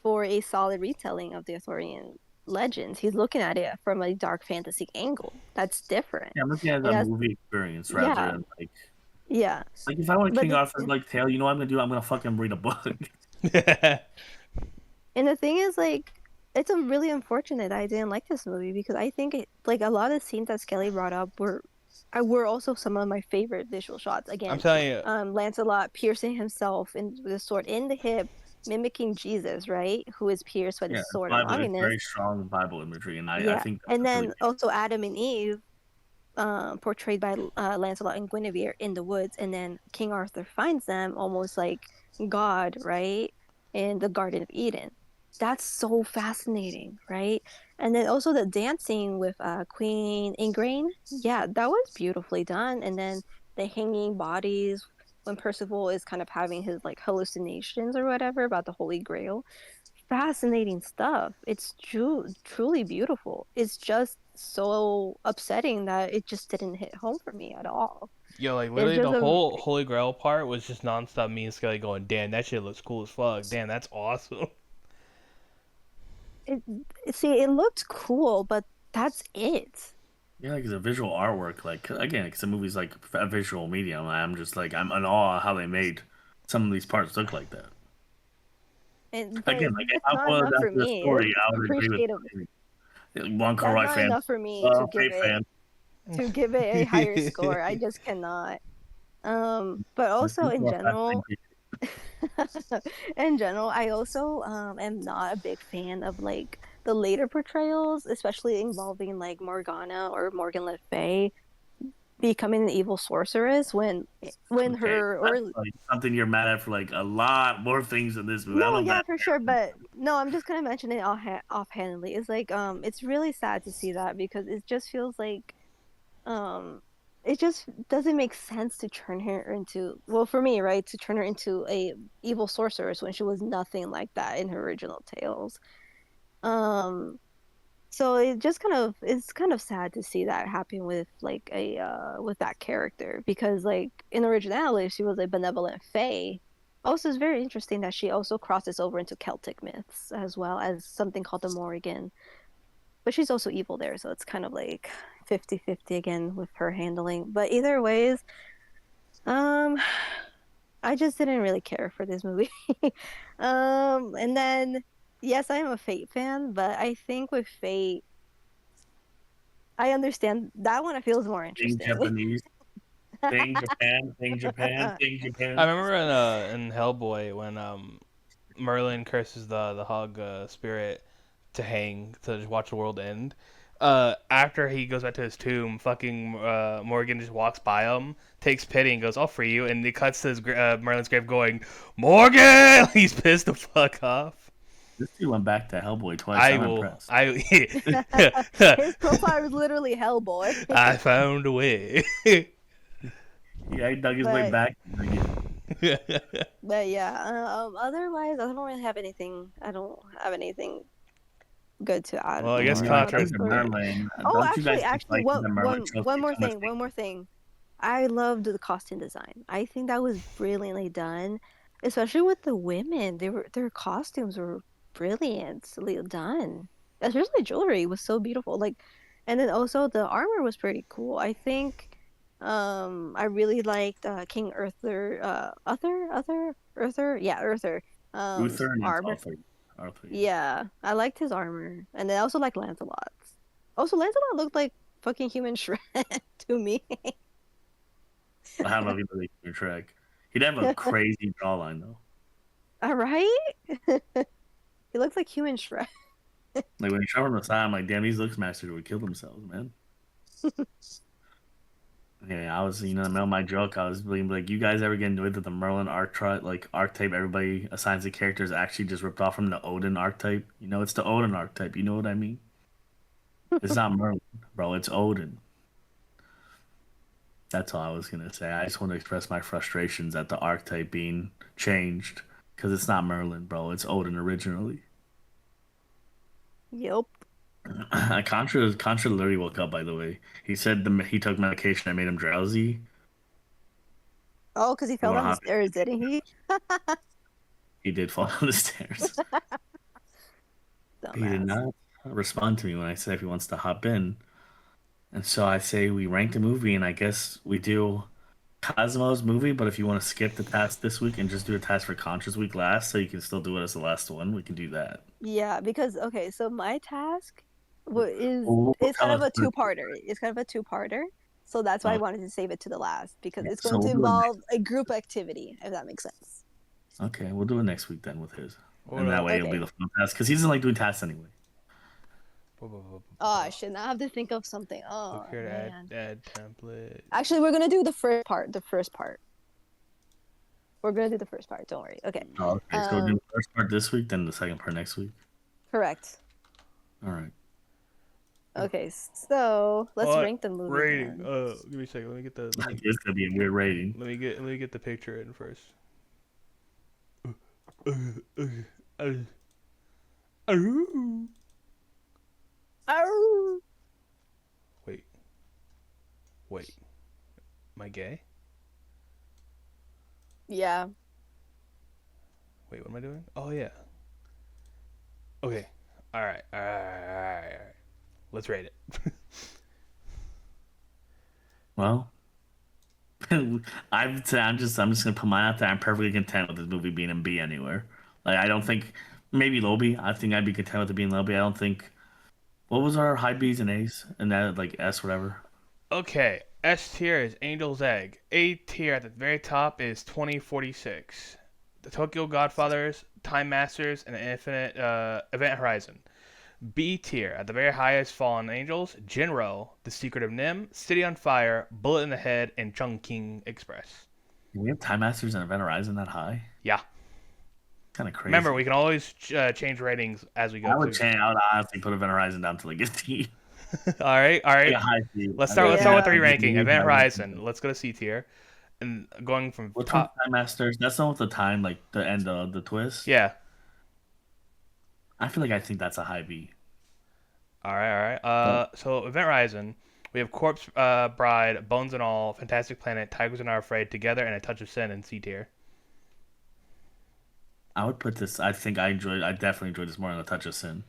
S2: for a solid retelling of the Arthurian legends. He's looking at it from a dark fantasy angle. That's different.
S1: Yeah, I'm looking at
S2: Like
S1: the
S2: that's
S1: movie experience rather
S2: yeah,
S1: than
S2: yeah.
S1: like if I want
S2: But
S1: King Arthur like tale, you know what I'm gonna do? I'm gonna fucking read a book.
S2: and the thing is, like, it's a really unfortunate that I didn't like this movie because I think like a lot of scenes that Skelly brought up were also some of my favorite visual shots.
S3: I'm
S2: Again,
S3: telling you,
S2: Lancelot piercing himself with a sword in the hip, mimicking Jesus, right? Who is pierced by the
S1: Yeah, it's
S2: sword of
S1: Bible. It's
S2: Longinus.
S1: very strong Bible imagery, and I
S2: Yeah,
S1: think that's
S2: and
S1: really
S2: then also Adam and Eve, portrayed by Lancelot and Guinevere in the woods, and then King Arthur finds them almost like God, right? In the Garden of Eden. That's so fascinating, right? And then also the dancing with Queen Ingrain. Yeah, that was beautifully done. And then the hanging bodies when Percival is kind of having his like hallucinations or whatever about the Holy Grail. Fascinating stuff. It's truly beautiful. It's just so upsetting that it just didn't hit home for me at all.
S3: yo, like
S2: It's
S3: literally
S2: just
S3: the
S2: a
S3: whole Holy Grail part was just nonstop me and Skelly going, damn, that shit looks cool as fuck. Damn, that's awesome.
S2: it, see, it looked cool, but that's it.
S1: Yeah, like it's a visual artwork. Like again, because the movie's like a visual medium. I'm just like I'm in awe how they made some of these parts look like that.
S2: But
S1: Again, like if
S2: that's
S1: I
S2: not
S1: boiled it
S2: enough
S1: down
S2: for
S1: to the
S2: me.
S1: story,
S2: It's
S1: I would agree with
S2: appreciative.
S1: One
S2: That's
S1: Kawhi
S2: not
S1: fan.
S2: enough for me to give
S1: Fate
S2: it
S1: fan.
S2: a higher score. I just cannot. But also in general, in general, I also am not a big fan of like the later portrayals, especially involving like Morgana or Morgan Le Fay becoming an evil sorceress when
S1: Okay,
S2: her
S1: that's
S2: or
S1: like something you're mad at for like a lot more things in this movie. I
S2: no,
S1: know
S2: yeah,
S1: Batman.
S2: for sure, but no, I'm just gonna mention it offhandedly. It's like it's really sad to see that because it just feels like um it just doesn't make sense to turn her into, well, for me, right, to turn her into a evil sorceress when she was nothing like that in her original tales. um so it just it's kind of sad to see that happen with like a with that character, because like in originality she was a benevolent fae. Also, it's very interesting that she also crosses over into Celtic myths as well as something called the Morrigan, but she's also evil there, so it's kind of like 50-50 again with her handling. But either ways, um I just didn't really care for this movie. And then yes, I am a Fate fan, but I think with Fate, I understand that one. I feel is more
S1: Thing
S2: interesting.
S1: Japanese, thing Japan, thing Japan, thing
S3: I
S1: Japan.
S3: remember in Hellboy when Merlin curses the hog spirit to hang to just watch the world end. After he goes back to his tomb, fucking Morgan just walks by him, takes pity, and goes, "I'll free you." And he cuts to Merlin's grave, going, "Morgan!" He's pissed the fuck off.
S1: This dude went back to Hellboy twice.
S3: I
S1: I'm
S3: will.
S1: impressed.
S2: His profile is literally Hellboy.
S3: I found a way.
S1: Yeah, he dug his way
S2: but
S1: back again.
S2: but yeah, otherwise I don't really have anything. I don't have anything good to add
S3: Well, I guess
S2: more
S1: When it
S2: about the
S1: comes
S3: Contra.
S1: to
S2: story.
S1: Merlin,
S2: Oh,
S1: don't you guys
S2: actually,
S1: dislike the Merlin trophy
S2: one more
S1: come with
S2: thing. One more thing. I loved the costume design. I think that was brilliantly done, especially with the women. Their costumes were brilliantly done. Especially jewelry was so beautiful. Like, and then also the armor was pretty cool. I think I really liked King Arthur yeah, Arthur
S1: Uther and it's
S2: armor.
S1: Arthur. Arthur, yeah.
S2: Yeah, I liked his armor. And then I also like Lancelot's. Also, Lancelot looked like fucking human Shred to me.
S1: I don't know if you really keep track. He'd have a crazy jawline though.
S2: All right. He looks like human Shrek.
S1: Like when you show him the side, I'm like, damn, these looks masters would kill themselves, man. Yeah, I was, in the middle of my joke, I was being like, you guys ever get annoyed that the Merlin archetype everybody assigns the character is actually just ripped off from the Odin archetype? It's the Odin archetype. You know what I mean? It's not Merlin, bro. It's Odin. That's all I was gonna say. I just want to express my frustrations at the archetype being changed because it's not Merlin, bro. It's Odin originally.
S2: Yep.
S1: Contra literally woke up. By the way, he said he took medication that made him drowsy.
S2: Oh, because he
S1: You
S2: fell
S1: want to
S2: down the
S1: hop?
S2: stairs, didn't he?
S1: He did fall down the stairs. He did
S2: Dumbass.
S1: not respond to me when I said if he wants to hop in, and so I say we rank the movie, and I guess we do Cosmo's movie. But if you want to skip the task this week and just do a task for Contra's week last, so you can still do it as the last one, we can do that.
S2: Yeah, because okay, so my task
S1: We'll
S2: is
S1: tell
S2: kind of
S1: us
S2: a
S1: first.
S2: two-parter. It's kind of a two-parter. So that's why I wanted to save it to the last because
S1: Yeah,
S2: it's
S1: so
S2: going to
S1: we'll do it
S2: involve a group activity, if that makes sense.
S1: Okay, we'll do it next week then with his,
S3: Hold
S1: and that
S3: up.
S1: way it'll be
S2: Okay.
S1: the fun task because he doesn't like doing tasks anyway.
S2: Oh, I should not have to think of something.
S3: Click
S2: Oh
S3: here to
S2: man.
S3: add template.
S2: Actually, we're gonna do the first part. The first part. We're gonna do the first part. Don't worry. Okay.
S1: Oh, okay, so we'll do the first part this week, then the second part next week.
S2: Correct.
S1: All right.
S2: Okay, so let's
S3: What
S2: rank the movie
S3: rating?
S2: then.
S3: Give me a second. Let me get the
S1: It's gonna be a weird rating.
S3: let me get the picture in first.
S2: Oh.
S3: Wait, wait. Am I gay?
S2: Yeah.
S3: Wait, what am I doing? Oh yeah. Okay. All right. Let's rate it.
S1: Well, I'm just gonna put mine out there. I'm perfectly content with this movie being in B anywhere. Like I don't think maybe low B. I think I'd be content with it being low B. I don't think what was our high B's and A's and that like S whatever.
S3: Okay, S tier is Angel's Egg. A tier at the very top is 2046. The Tokyo Godfathers, Time Masters, and Infinite Event Horizon. B tier at the very highest Fallen Angels, Jinro, The Secret of Nim, City on Fire, Bullet in the Head, and Chungking Express.
S1: Do we have Time Masters and Event Horizon that high?
S3: Yeah.
S1: Kind of crazy.
S3: Remember, we can always change ratings as we go
S1: I would
S3: through.
S1: change. I would honestly put Event Horizon down to like a C.
S3: All right, all
S1: Like
S3: right.
S1: a high C.
S3: Let's
S1: I
S3: start.
S1: mean,
S3: Let's start with the
S2: Yeah.
S3: re-ranking. Event
S1: I would-
S3: Horizon. Let's go to C tier, and going from
S1: Which one's
S3: top.
S1: Time Masters? That's not with the time, like the end of the twist.
S3: Yeah.
S1: I think that's a high B.
S3: All right, all right.
S1: But
S3: So Event Horizon, we have Corpse Bride, Bones and All, Fantastic Planet, Tigers and Are Afraid, Together, and A Touch of Sin in C tier.
S1: I would put this. I definitely enjoyed this more than A Touch of Sin.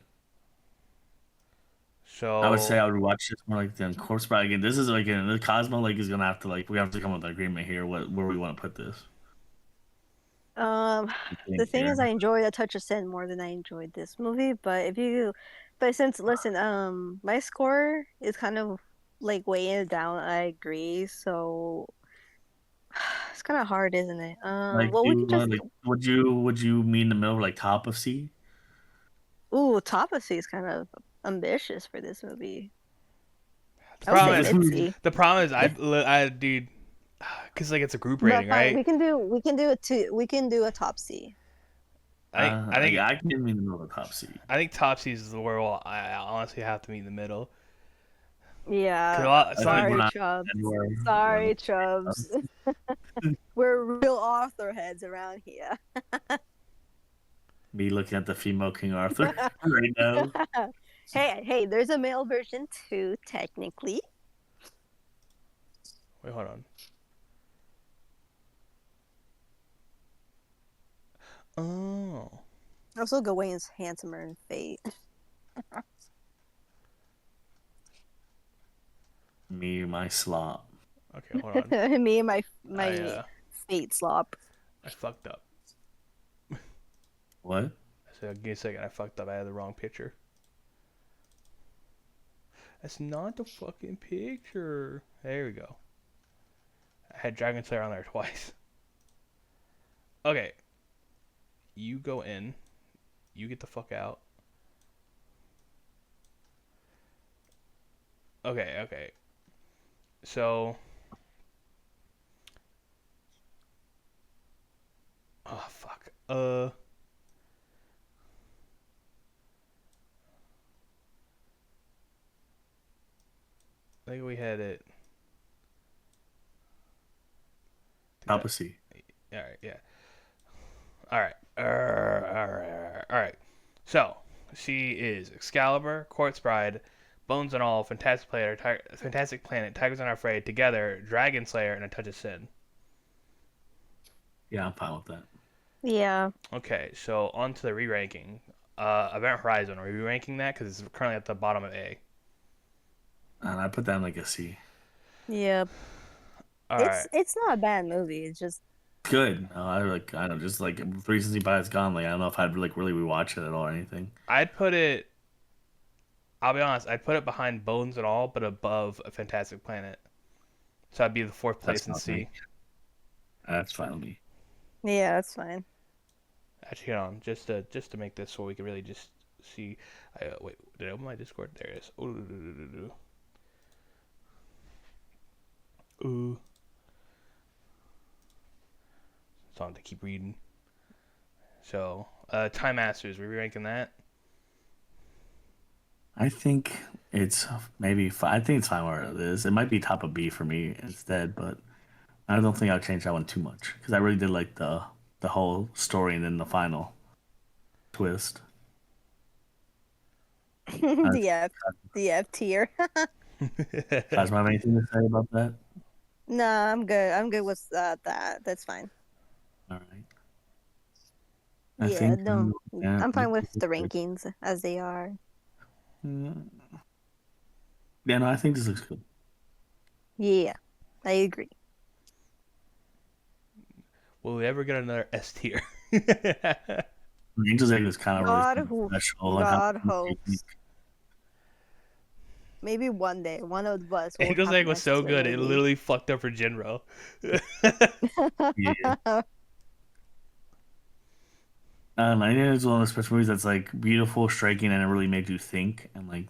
S1: I would say
S3: So
S1: I would watch this more like than Corpse Bride again. This is like the Cosmo like is gonna have to like we have to come with an agreement here. Where we want to put this?
S2: Um,
S1: I
S2: the
S1: think
S2: thing is,
S1: here.
S2: I enjoyed A Touch of Sin more than I enjoyed this movie. But since listen, my score is kind of like weighing it down. I agree. So it's kind of hard, isn't it?
S1: Like
S2: Well, we
S1: you
S2: could just
S1: like would you mean the middle like top of C?
S2: ooh, Tapas is kind of ambitious for this movie.
S3: the
S2: I would
S3: problem
S2: say
S3: is,
S2: mid C.
S3: the problem is, dude, because like it's a group
S2: But
S3: rating,
S2: fine,
S3: right?
S2: we can do a top C.
S3: I think
S1: I can mean the middle of top C.
S3: I think top C's is where I honestly have to meet in the middle. Cause
S2: Yeah.
S3: it's
S1: I
S3: not
S1: think
S3: like
S1: we're
S2: Sorry,
S1: not
S2: Chubbs.
S1: anywhere.
S2: Sorry, Chubbs. We're real author heads around here.
S1: Me looking at the female King Arthur right now.
S2: Hey, there's a male version too, technically.
S3: wait, hold on. Oh,
S2: Also, Gawain's handsomer in Fate.
S1: Me, my slop.
S3: okay, hold on.
S2: Me and my
S3: I
S2: Fate slop.
S3: I fucked up.
S1: What?
S3: I said, give me a second. I fucked up. I had the wrong picture. That's not the fucking picture. There we go. I had Dragon Slayer on there twice. Okay. You go in. You get the fuck out. Okay. So. Oh, fuck. I think we had it.
S1: Top of C.
S3: Alright, yeah. Alright. Alright. So, she is Excalibur, Quartz Bride, Bones and All, Fantastic Planet, Tigers and Are Afraid, Together, Dragon Slayer, and A Touch of Sin.
S1: Yeah, I'm fine with that.
S2: Yeah.
S3: Okay, so on to the re-ranking. Event Horizon, are we re-ranking that? Because it's currently at the bottom of A.
S1: And I put that in like a C.
S2: Yeah.
S3: Alright.
S2: It's not a bad movie. It's just
S1: Good. No, I don't just like Recency Bias gone. Like I don't know if I'd like really rewatch it at all or anything.
S3: I'd put it. I'll be honest. I'd put it behind Bones and All, but above A Fantastic Planet. So I'd be the fourth place in
S1: That's
S3: C.
S1: fine. That's fine with me.
S2: yeah, that's fine.
S3: Actually, hold on. Just to make this so we can really just see. Wait, did I open my Discord? There it is. Ooh. So I have to keep reading. So, Time Masters, we ranking that?
S1: I think it's maybe. I think it's fine where it is. It might be top of B for me instead, but I don't think I'll change that one too much because I really did like the whole story and then the final twist.
S2: The F tier.
S1: Guys, have anything to say about that?
S2: No, I'm good. I'm good with that. That's fine.
S1: All right. I
S2: Yeah,
S1: think
S2: no,
S1: yeah,
S2: I'm fine
S1: I
S2: with
S1: think
S2: the rankings as they are.
S1: yeah, no, I think this looks good.
S2: Yeah. I agree.
S3: Will we ever get another S tier?
S1: Angel's Egg was kind of really
S2: God,
S1: something
S2: who
S1: special, and how
S2: God
S1: unique.
S2: hopes. Maybe one day, one of us will
S3: Angel's
S2: have
S3: Egg
S2: an
S3: was
S2: S
S3: so
S2: tier
S3: good, it
S2: movie.
S3: literally fucked up for Jinro.
S1: Yeah. I think it's one of those special movies that's like beautiful, striking, and it really made you think and like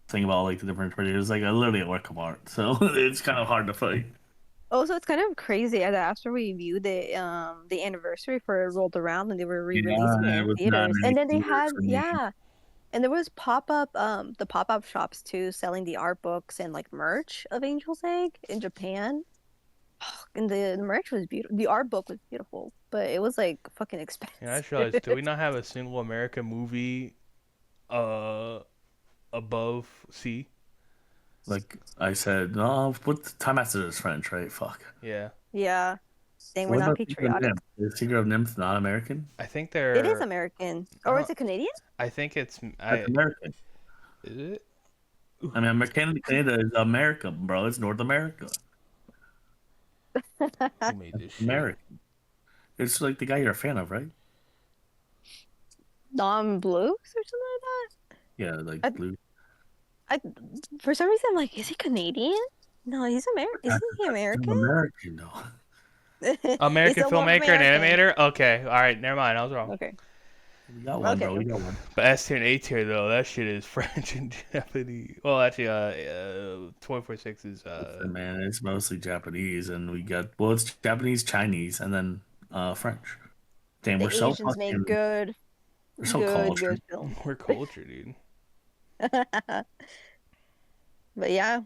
S1: think about like the different predators. Like literally a work of art, so it's kind of hard to fight.
S2: Also, it's kind of crazy that after we viewed the anniversary for it rolled around and they were re-releasing it
S1: Yeah, it
S2: in
S1: was not
S2: theaters.
S1: in
S2: And
S1: any
S2: then they
S1: theaters
S2: had
S1: for me.
S2: yeah, and there was pop-up shops too selling the art books and like merch of Angel's Egg in Japan. And the merch was beautiful. The art book was beautiful, but it was like fucking
S3: Yeah, I
S2: expensive.
S3: just realized, do we not have a single American movie uh above C?
S1: Like I said, no, what Time Master is French, right? Fuck.
S3: Yeah.
S2: Yeah. Dang, we're
S1: What
S2: not
S1: about Secret of
S2: patriotic.
S1: Nymph? Is Secret of Nymph not American?
S3: I think
S2: It is
S3: they're
S2: American.
S3: I
S2: Or
S3: don't
S2: is it Canadian?
S3: I think it's
S1: That's
S3: I
S1: American.
S3: is it?
S1: I mean, Canada is America, bro. It's North America.
S3: Who made
S1: That's
S3: this shit?
S1: American. It's like the guy you're a fan of, right?
S2: Non Blues or something
S1: Yeah, like
S2: like that?
S1: blue.
S2: I for some reason I'm like, is he Canadian? No, he's American. Isn't he
S1: That's still
S2: American?
S1: American, though.
S2: He's
S3: American
S2: still more
S3: filmmaker and
S2: American.
S3: animator? Okay, alright, never mind, I was wrong.
S2: Okay.
S1: We got one,
S2: Okay.
S1: bro. We got one.
S3: But S tier and A tier though, that shit is French and Japanese. Well, actually, 2046 is
S1: Man, it's mostly Japanese, and we got well, it's Japanese, Chinese, and then French. Damn,
S2: The Asians make
S1: we're so
S2: good
S1: cultured.
S2: films.
S3: we're culture, dude.
S2: But yeah,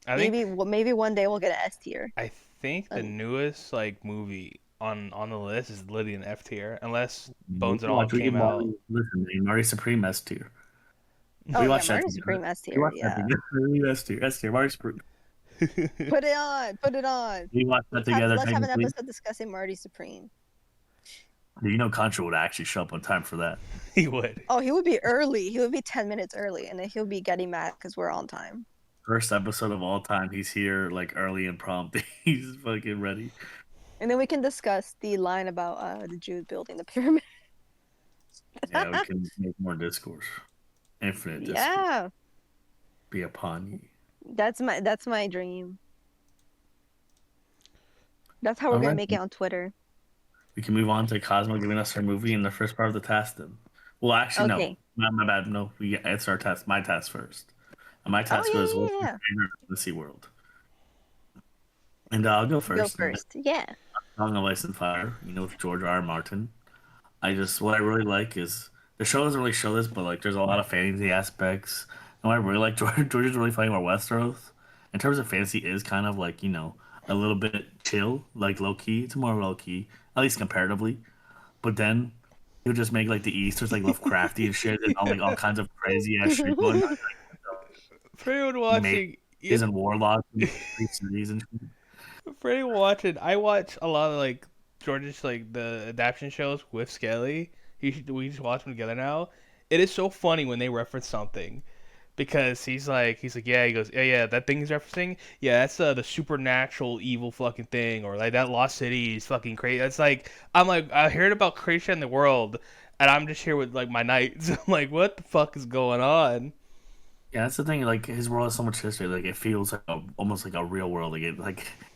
S3: I think
S2: maybe one day we'll get an S tier.
S3: I think the newest like movie on the list is literally an F tier, unless
S1: We
S3: Bones and
S1: can
S3: All
S1: watch. We
S3: came
S1: can
S3: out.
S1: listen. Marty Supreme S tier.
S2: Oh
S1: We
S2: yeah,
S1: watched that
S2: Mario
S1: together.
S2: Supreme S
S1: We
S2: tier.
S1: watched that
S2: Yeah.
S1: together. S tier. S tier. Marty Supreme.
S2: Put it on. Put it on.
S1: We watched that together.
S2: Let's have an
S1: Technically,
S2: episode discussing Marty Supreme.
S1: you know, Contra would actually show up on time for that.
S3: He would.
S2: Oh, he would be early. He would be 10 minutes early, and then he'll be getting mad because we're on time.
S1: First episode of all time. He's here like early and prompt. He's fucking ready.
S2: And then we can discuss the line about the Jews building the pyramid.
S1: Yeah, we can make more discourse. Infinite discourse
S2: Yeah,
S1: be upon ye.
S2: that's my dream. That's how we're
S1: All
S2: gonna
S1: right.
S2: make it on Twitter.
S1: We can move on to Cosmo giving us her movie in the first part of the task then. Well, actually, no.
S2: Okay.
S1: My bad. No, it's our task. My task first. And my task was
S2: Oh
S1: what's
S2: yeah,
S1: your
S2: yeah,
S1: favorite fantasy world? And I'll go
S2: yeah. Go
S1: first.
S2: first. Yeah.
S1: Song of Ice and Fire, with George R. R. Martin. What I really like is the show doesn't really show this, but like there's a lot of fantasy aspects. And what I really like, George is really funny about Westeros. In terms of fantasy, is kind of like a little bit chill, like low key. It's more low key, at least comparatively. But then he'll just make like the East, there's like Lovecrafty and shit, and all kinds of crazy ass shit going on,
S3: For anyone
S1: like
S3: watching,
S1: mages and warlocks and series and shit.
S3: for anyone watching, I watch a lot of like George's like the adaptation shows with Skelly. We just watch them together now. It is so funny when they reference something. Because yeah, he goes, yeah, that thing he's referencing, yeah, that's the supernatural evil fucking thing, or like that Lost City is fucking crazy. That's like, I'm like, I heard about creation in the world, and I'm just here with like my knights. I'm like, what the fuck is going on?
S1: Yeah, that's the thing. Like his world has so much history. Like it feels like almost like a real world. It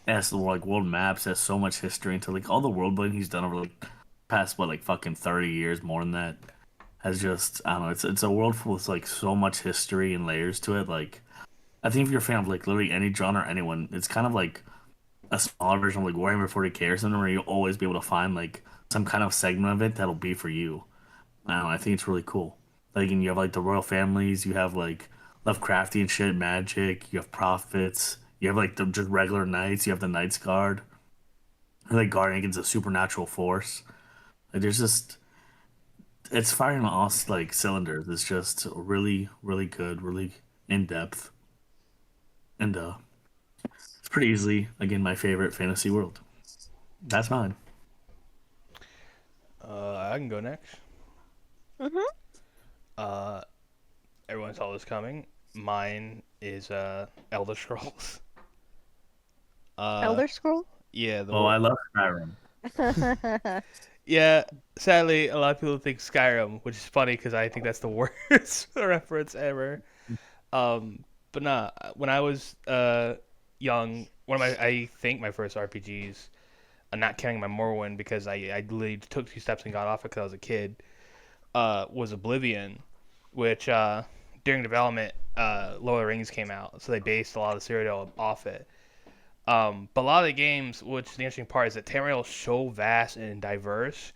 S1: has the like world maps. Has so much history into like all the world building he's done over like past like fucking 30 years, more than that. Has just I don't know. It's a world full with like so much history and layers to it. Like I think if you're a fan of like literally any genre or anyone, it's kind of like a smaller version of like Warhammer 40K or something where you'll always be able to find like some kind of segment of it that'll be for you. I don't know. I think it's really cool. Like, and you have like the royal families, you have like Lovecraftian shit, magic, you have prophets, you have like the just regular knights, you have the Knights Guard, and like guarding against a supernatural force. Like, it's firing on all like cylinders. It's just really, really good, really in depth, and it's pretty easily again my favorite fantasy world. That's mine.
S3: I can go next.
S2: Mhm.
S3: Uh, everyone saw this coming. Mine is Elder Scrolls. Uh,
S2: Elder Scroll.
S3: yeah,
S1: Oh, I love Skyrim.
S3: yeah. Sadly, a lot of people think Skyrim, which is funny because I think that's the worst reference ever. Um, but nah, when I was young, one of I think my first RPGs, not counting my Morrowind because I literally took 2 steps and got off it because I was a kid, was Oblivion, which during development, Lord of the Rings came out, so they based a lot of the Cyrodiil off it. But a lot of the games, which the interesting part is that Tamriel is so vast and diverse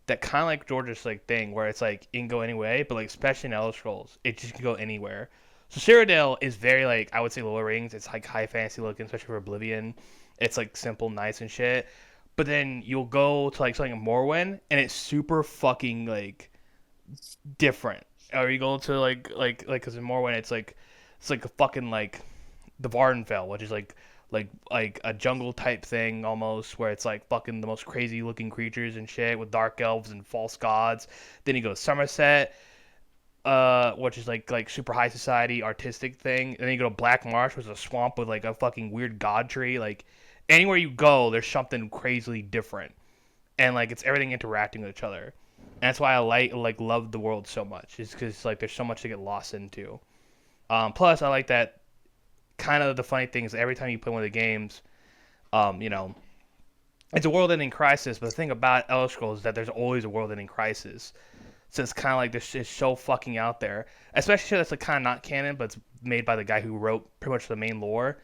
S3: that kind of like George's like thing where it's like it can go any way, but like especially in Elder Scrolls, it just can go anywhere. So Cyrodiil is very like I would say Lord of the Rings. It's like high fantasy looking, especially for Oblivion. It's like simple, nice and shit. But then you'll go to like something like Morrowind, and it's super fucking like different. Or you go to like because in Morrowind it's like a fucking like the Vardenfell, which is like a jungle type thing almost, where it's like fucking the most crazy looking creatures and shit with dark elves and false gods. Then you go to Somerset, which is like super high society artistic thing. And then you go to Black Marsh, which is a swamp with like a fucking weird god tree. Like anywhere you go, there's something crazily different, and like it's everything interacting with each other. And that's why I like love the world so much. Is because like there's so much to get lost into. Plus, I like that kind of the funny thing is every time you play one of the games, you know, it's a world-ending crisis. But the thing about Elder Scrolls is that there's always a world-ending crisis. So it's kind of like this is so fucking out there, especially shit that's like kind of not canon, but it's made by the guy who wrote pretty much the main lore.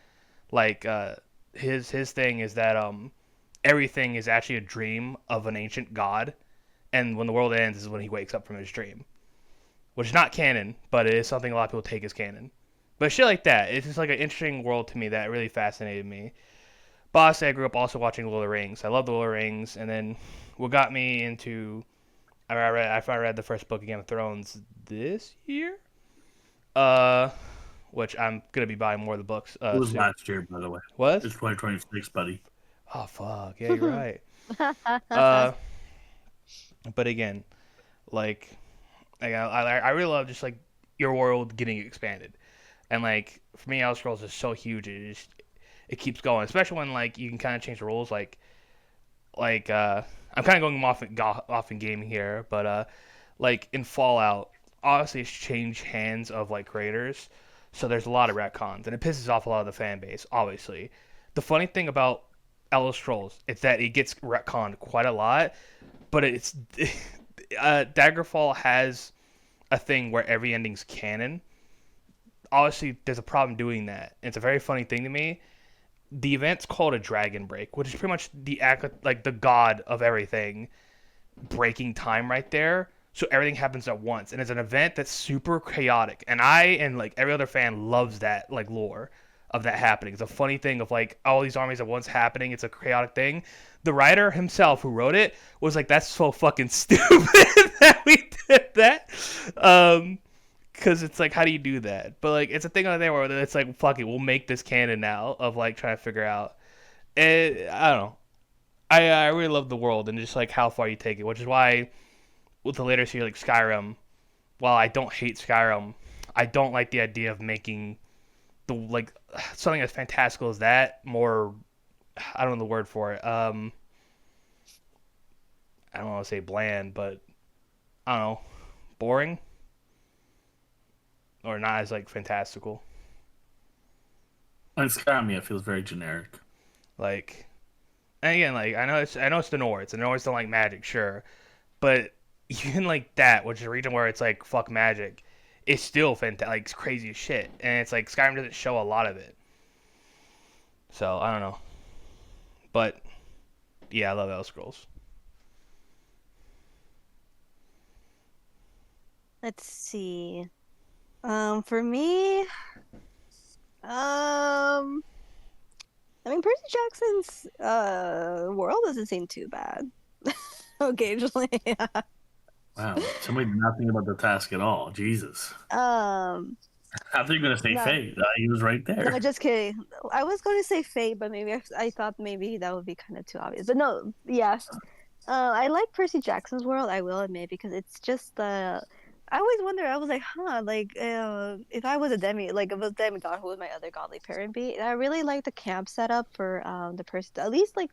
S3: Like his thing is that everything is actually a dream of an ancient god, and when the world ends is when he wakes up from his dream, which is not canon, but it is something a lot of people take as canon. But shit like that, it's just like an interesting world to me that really fascinated me. But honestly, I grew up also watching Lord of the Rings. I love the Lord of the Rings, and then what got me into I finally read the first book of Game of Thrones this year. Uh, which I'm gonna be buying more of the books
S1: It was
S3: soon.
S1: last year, by the way.
S3: What?
S1: It's 2026, buddy.
S3: Oh fuck, yeah, you're right. Uh, but again, like, I really love just like your world getting expanded, and like for me, Elder Scrolls is so huge. It keeps going, especially when like you can kind of change the rules. Like I'm kind of going off in gaming here, but like in Fallout, obviously it's changed hands of like creators, so there's a lot of retcons, and it pisses off a lot of the fan base. Obviously, the funny thing about Elder Scrolls is that it gets retconned quite a lot, but it's Daggerfall has a thing where every ending's canon. Obviously, there's a problem doing that. It's a very funny thing to me. The event's called a dragon break, which is pretty much the act like the god of everything breaking time right there. So everything happens at once, and it's an event that's super chaotic. And I and like every other fan loves that like lore of that happening. It's a funny thing of like all these armies at once happening. It's a chaotic thing. The writer himself who wrote it was like, "That's so fucking stupid that we did that." Because it's like, how do you do that? But like, it's a thing on there where it's like, fuck it, we'll make this canon now of like trying to figure out. I don't know. I really love the world and just like how far you take it, which is why with the later series like Skyrim, while I don't hate Skyrim, I don't like the idea of making the like something as fantastical as that more. I don't know the word for it. I don't want to say bland, but I don't know, boring or not as like fantastical.
S1: And Skyrim, it feels very generic.
S3: Like, and again, like I know it's the Nords, and the Nords don't like magic, sure, but even like that, which is a region where it's like fuck magic, it's still like it's crazy as shit, and it's like Skyrim doesn't show a lot of it. So I don't know, but yeah, I love Elder Scrolls.
S2: Let's see. For me, um, I mean, Percy Jackson's world doesn't seem too bad. Occasionally, yeah.
S1: Wow, somebody did not think about the task at all. Jesus.
S2: Um,
S1: I thought you were going to say
S2: no,
S1: Fate. He was right
S2: no,
S1: there.
S2: just kidding. I was going to say Fate, but maybe I thought maybe that would be kind of too obvious. But no, yes. I like Percy Jackson's world, I will admit, because it's just I always wonder. I was like, like if I was a if it was demigod, who would my other godly parent be? And I really like the camp setup for the person. At least like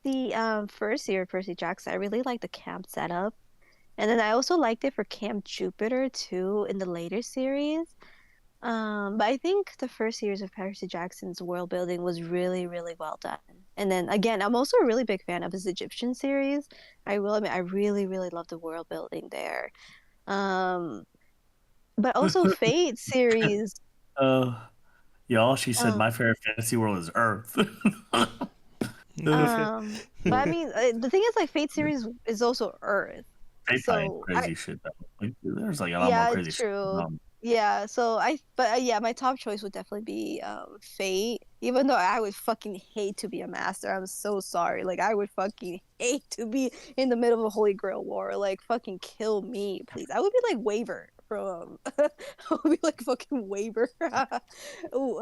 S2: the first year of Percy Jackson. I really like the camp setup, and then I also liked it for Camp Jupiter too in the later series. But I think the first years of Percy Jackson's world building was really, really well done. And then again, I'm also a really big fan of his Egyptian series. I will admit, I really, really love the world building there. Um, but also Fate series.
S1: uh, y'all, she said
S2: Um,
S1: my favorite fantasy world is Earth.
S2: but I mean, the thing is, like Fate series is also Earth.
S1: They find
S2: So I
S1: crazy shit though. Like, there's like a lot more
S2: Yeah,
S1: crazy shit
S2: true.
S1: going on.
S2: Yeah, so but yeah, my top choice would definitely be Fate. Even though I would fucking hate to be a master. I'm so sorry. Like I would fucking hate to be in the middle of a Holy Grail war. Like fucking kill me, please. I would be like Waver from I would be like fucking Waver. Ooh,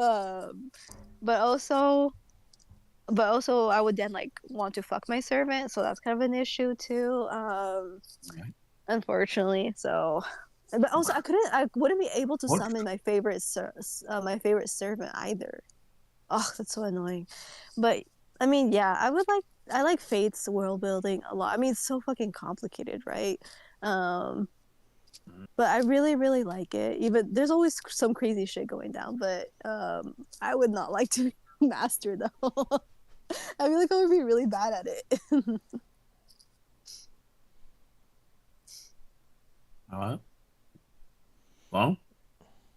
S2: but also I would then like want to fuck my servant, so that's kind of an issue too.
S1: Right?
S2: Unfortunately. So, but also I wouldn't be able to
S1: What?
S2: summon my favorite servant either. Oh, that's so annoying. But I mean, yeah, I like Fate's world building a lot. I mean, it's so fucking complicated, right? Um, but I really, really like it. Even there's always some crazy shit going down, but I would not like to master though. I feel like I would be really bad at it.
S1: All right. Well,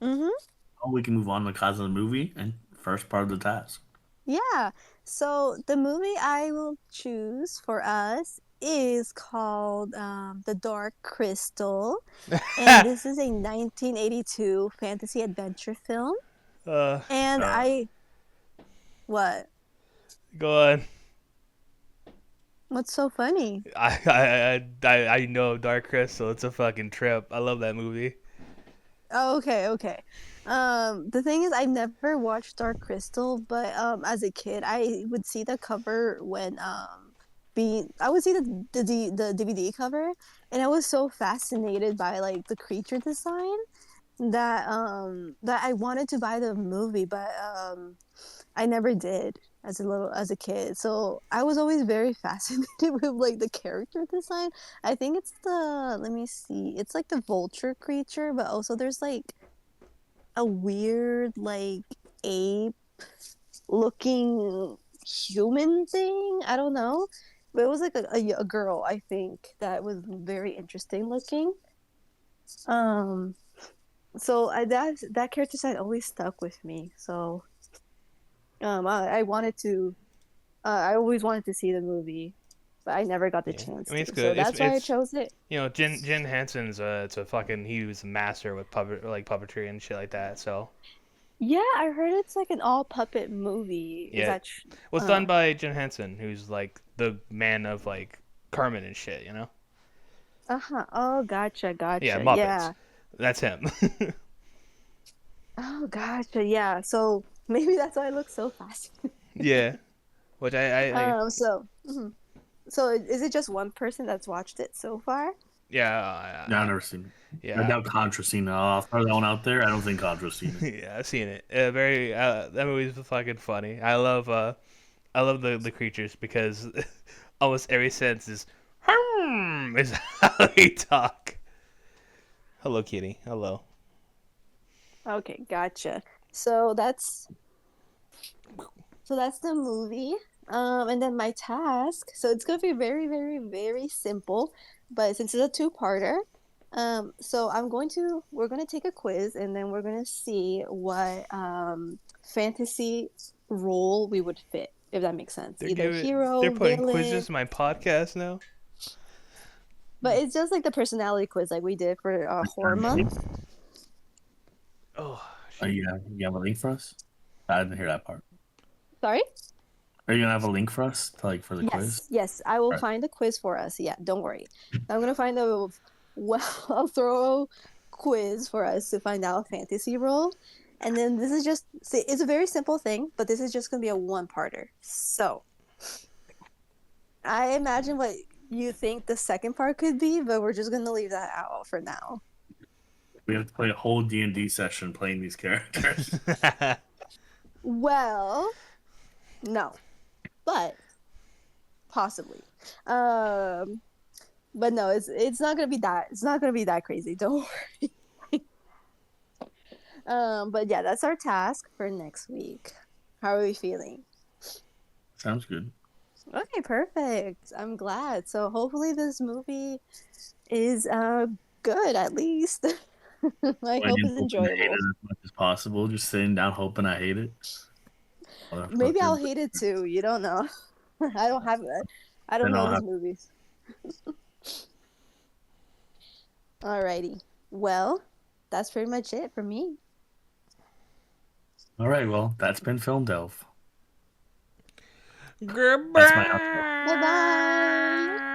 S2: hmm
S1: we can move on to the cause of the movie and first part of the task.
S2: Yeah. So the movie I will choose for us is called The Dark Crystal, and this is a 1982 fantasy adventure film.
S3: uh,
S2: And
S1: Uh,
S2: what?
S3: go on.
S2: What's so funny?
S3: I know Dark Crystal. It's a fucking trip. I love that movie.
S2: Oh, okay, okay. The thing is, I never watched Dark Crystal, but as a kid, I would see the cover when I would see the DVD cover, and I was so fascinated by like the creature design that I wanted to buy the movie, but I never did as a kid. So I was always very fascinated with like the character design. I think it's the let me see. It's like the vulture creature, but also there's like a weird like ape looking human thing. I don't know. But it was like a girl, I think, that was very interesting looking. Um so that character design always stuck with me. So I wanted to I always wanted to see the movie, but I never got the
S3: Yeah, I
S2: chance
S3: mean it's
S2: to. So
S3: good.
S2: that's why I
S3: It's
S2: chose it.
S3: Jen Hansen's it's a fucking he was a master with puppetry and shit like that. So
S2: Yeah, I heard it's like an all puppet movie. Is
S3: yeah,
S2: that
S3: was done by Jen Hansen, who's like the man of like Carmen and shit. You know?
S2: uh-huh. Oh, gotcha,
S3: Yeah,
S2: gotcha.
S3: Muppets.
S2: Yeah.
S3: That's him.
S2: Oh, gotcha. Yeah. So maybe that's why I look so fast.
S3: Yeah, which
S2: So so is it just one person that's watched it so far?
S3: yeah
S1: yeah, I've never seen it. I
S3: yeah.
S1: doubt Contra's seen it. I'll throw that one out there. I don't think Contra's seen it.
S3: Yeah, I've seen it. Very that movie's fucking funny. I love the creatures because almost every sentence is is how they talk. Hello, kitty. Hello.
S2: Okay, gotcha. So that's so that's the movie. And then my task. So it's gonna be very, very, very simple, but since it's a two-parter, so we're gonna take a quiz, and then we're gonna see what fantasy role we would fit, if that makes sense. Either
S3: They're
S2: hero,
S3: putting
S2: villain,
S3: quizzes in my podcast now.
S2: but it's just like the personality quiz like we did for horror month.
S3: Oh
S1: Are
S3: shit.
S1: you have a link for us? I didn't hear that part.
S2: Sorry?
S1: Are you gonna have a link for us to, like for the quiz?
S2: Yes, yes, I will
S1: Right.
S2: find a quiz for us. Yeah, don't worry. I'm gonna find a well thorough quiz for us to find out a fantasy role. And then this is just see, it's a very simple thing, but this is just gonna be a one-parter. So I imagine what you think the second part could be, but we're just gonna leave that out for now.
S1: We have to play a whole D&D session playing these characters.
S2: Well, no, but possibly. Um, but no, it's not gonna be that. It's not gonna be that crazy. Don't worry. But yeah, that's our task for next week. How are we feeling?
S1: Sounds good.
S2: Okay, perfect. I'm glad. So hopefully this movie is good at least. I hope
S1: Waiting,
S2: it's
S1: hoping to hate
S2: enjoyable.
S1: it as much as possible. Just sitting down, hoping I hate it.
S2: Maybe I'll hate it too. You don't know. I don't have it. I don't
S1: Then
S2: know
S1: I'll
S2: these
S1: have.
S2: movies. Alrighty. Well, that's pretty much it for me.
S1: All right, well, that's been Film Delve.
S3: Goodbye.
S1: That's my outro.
S2: Bye bye.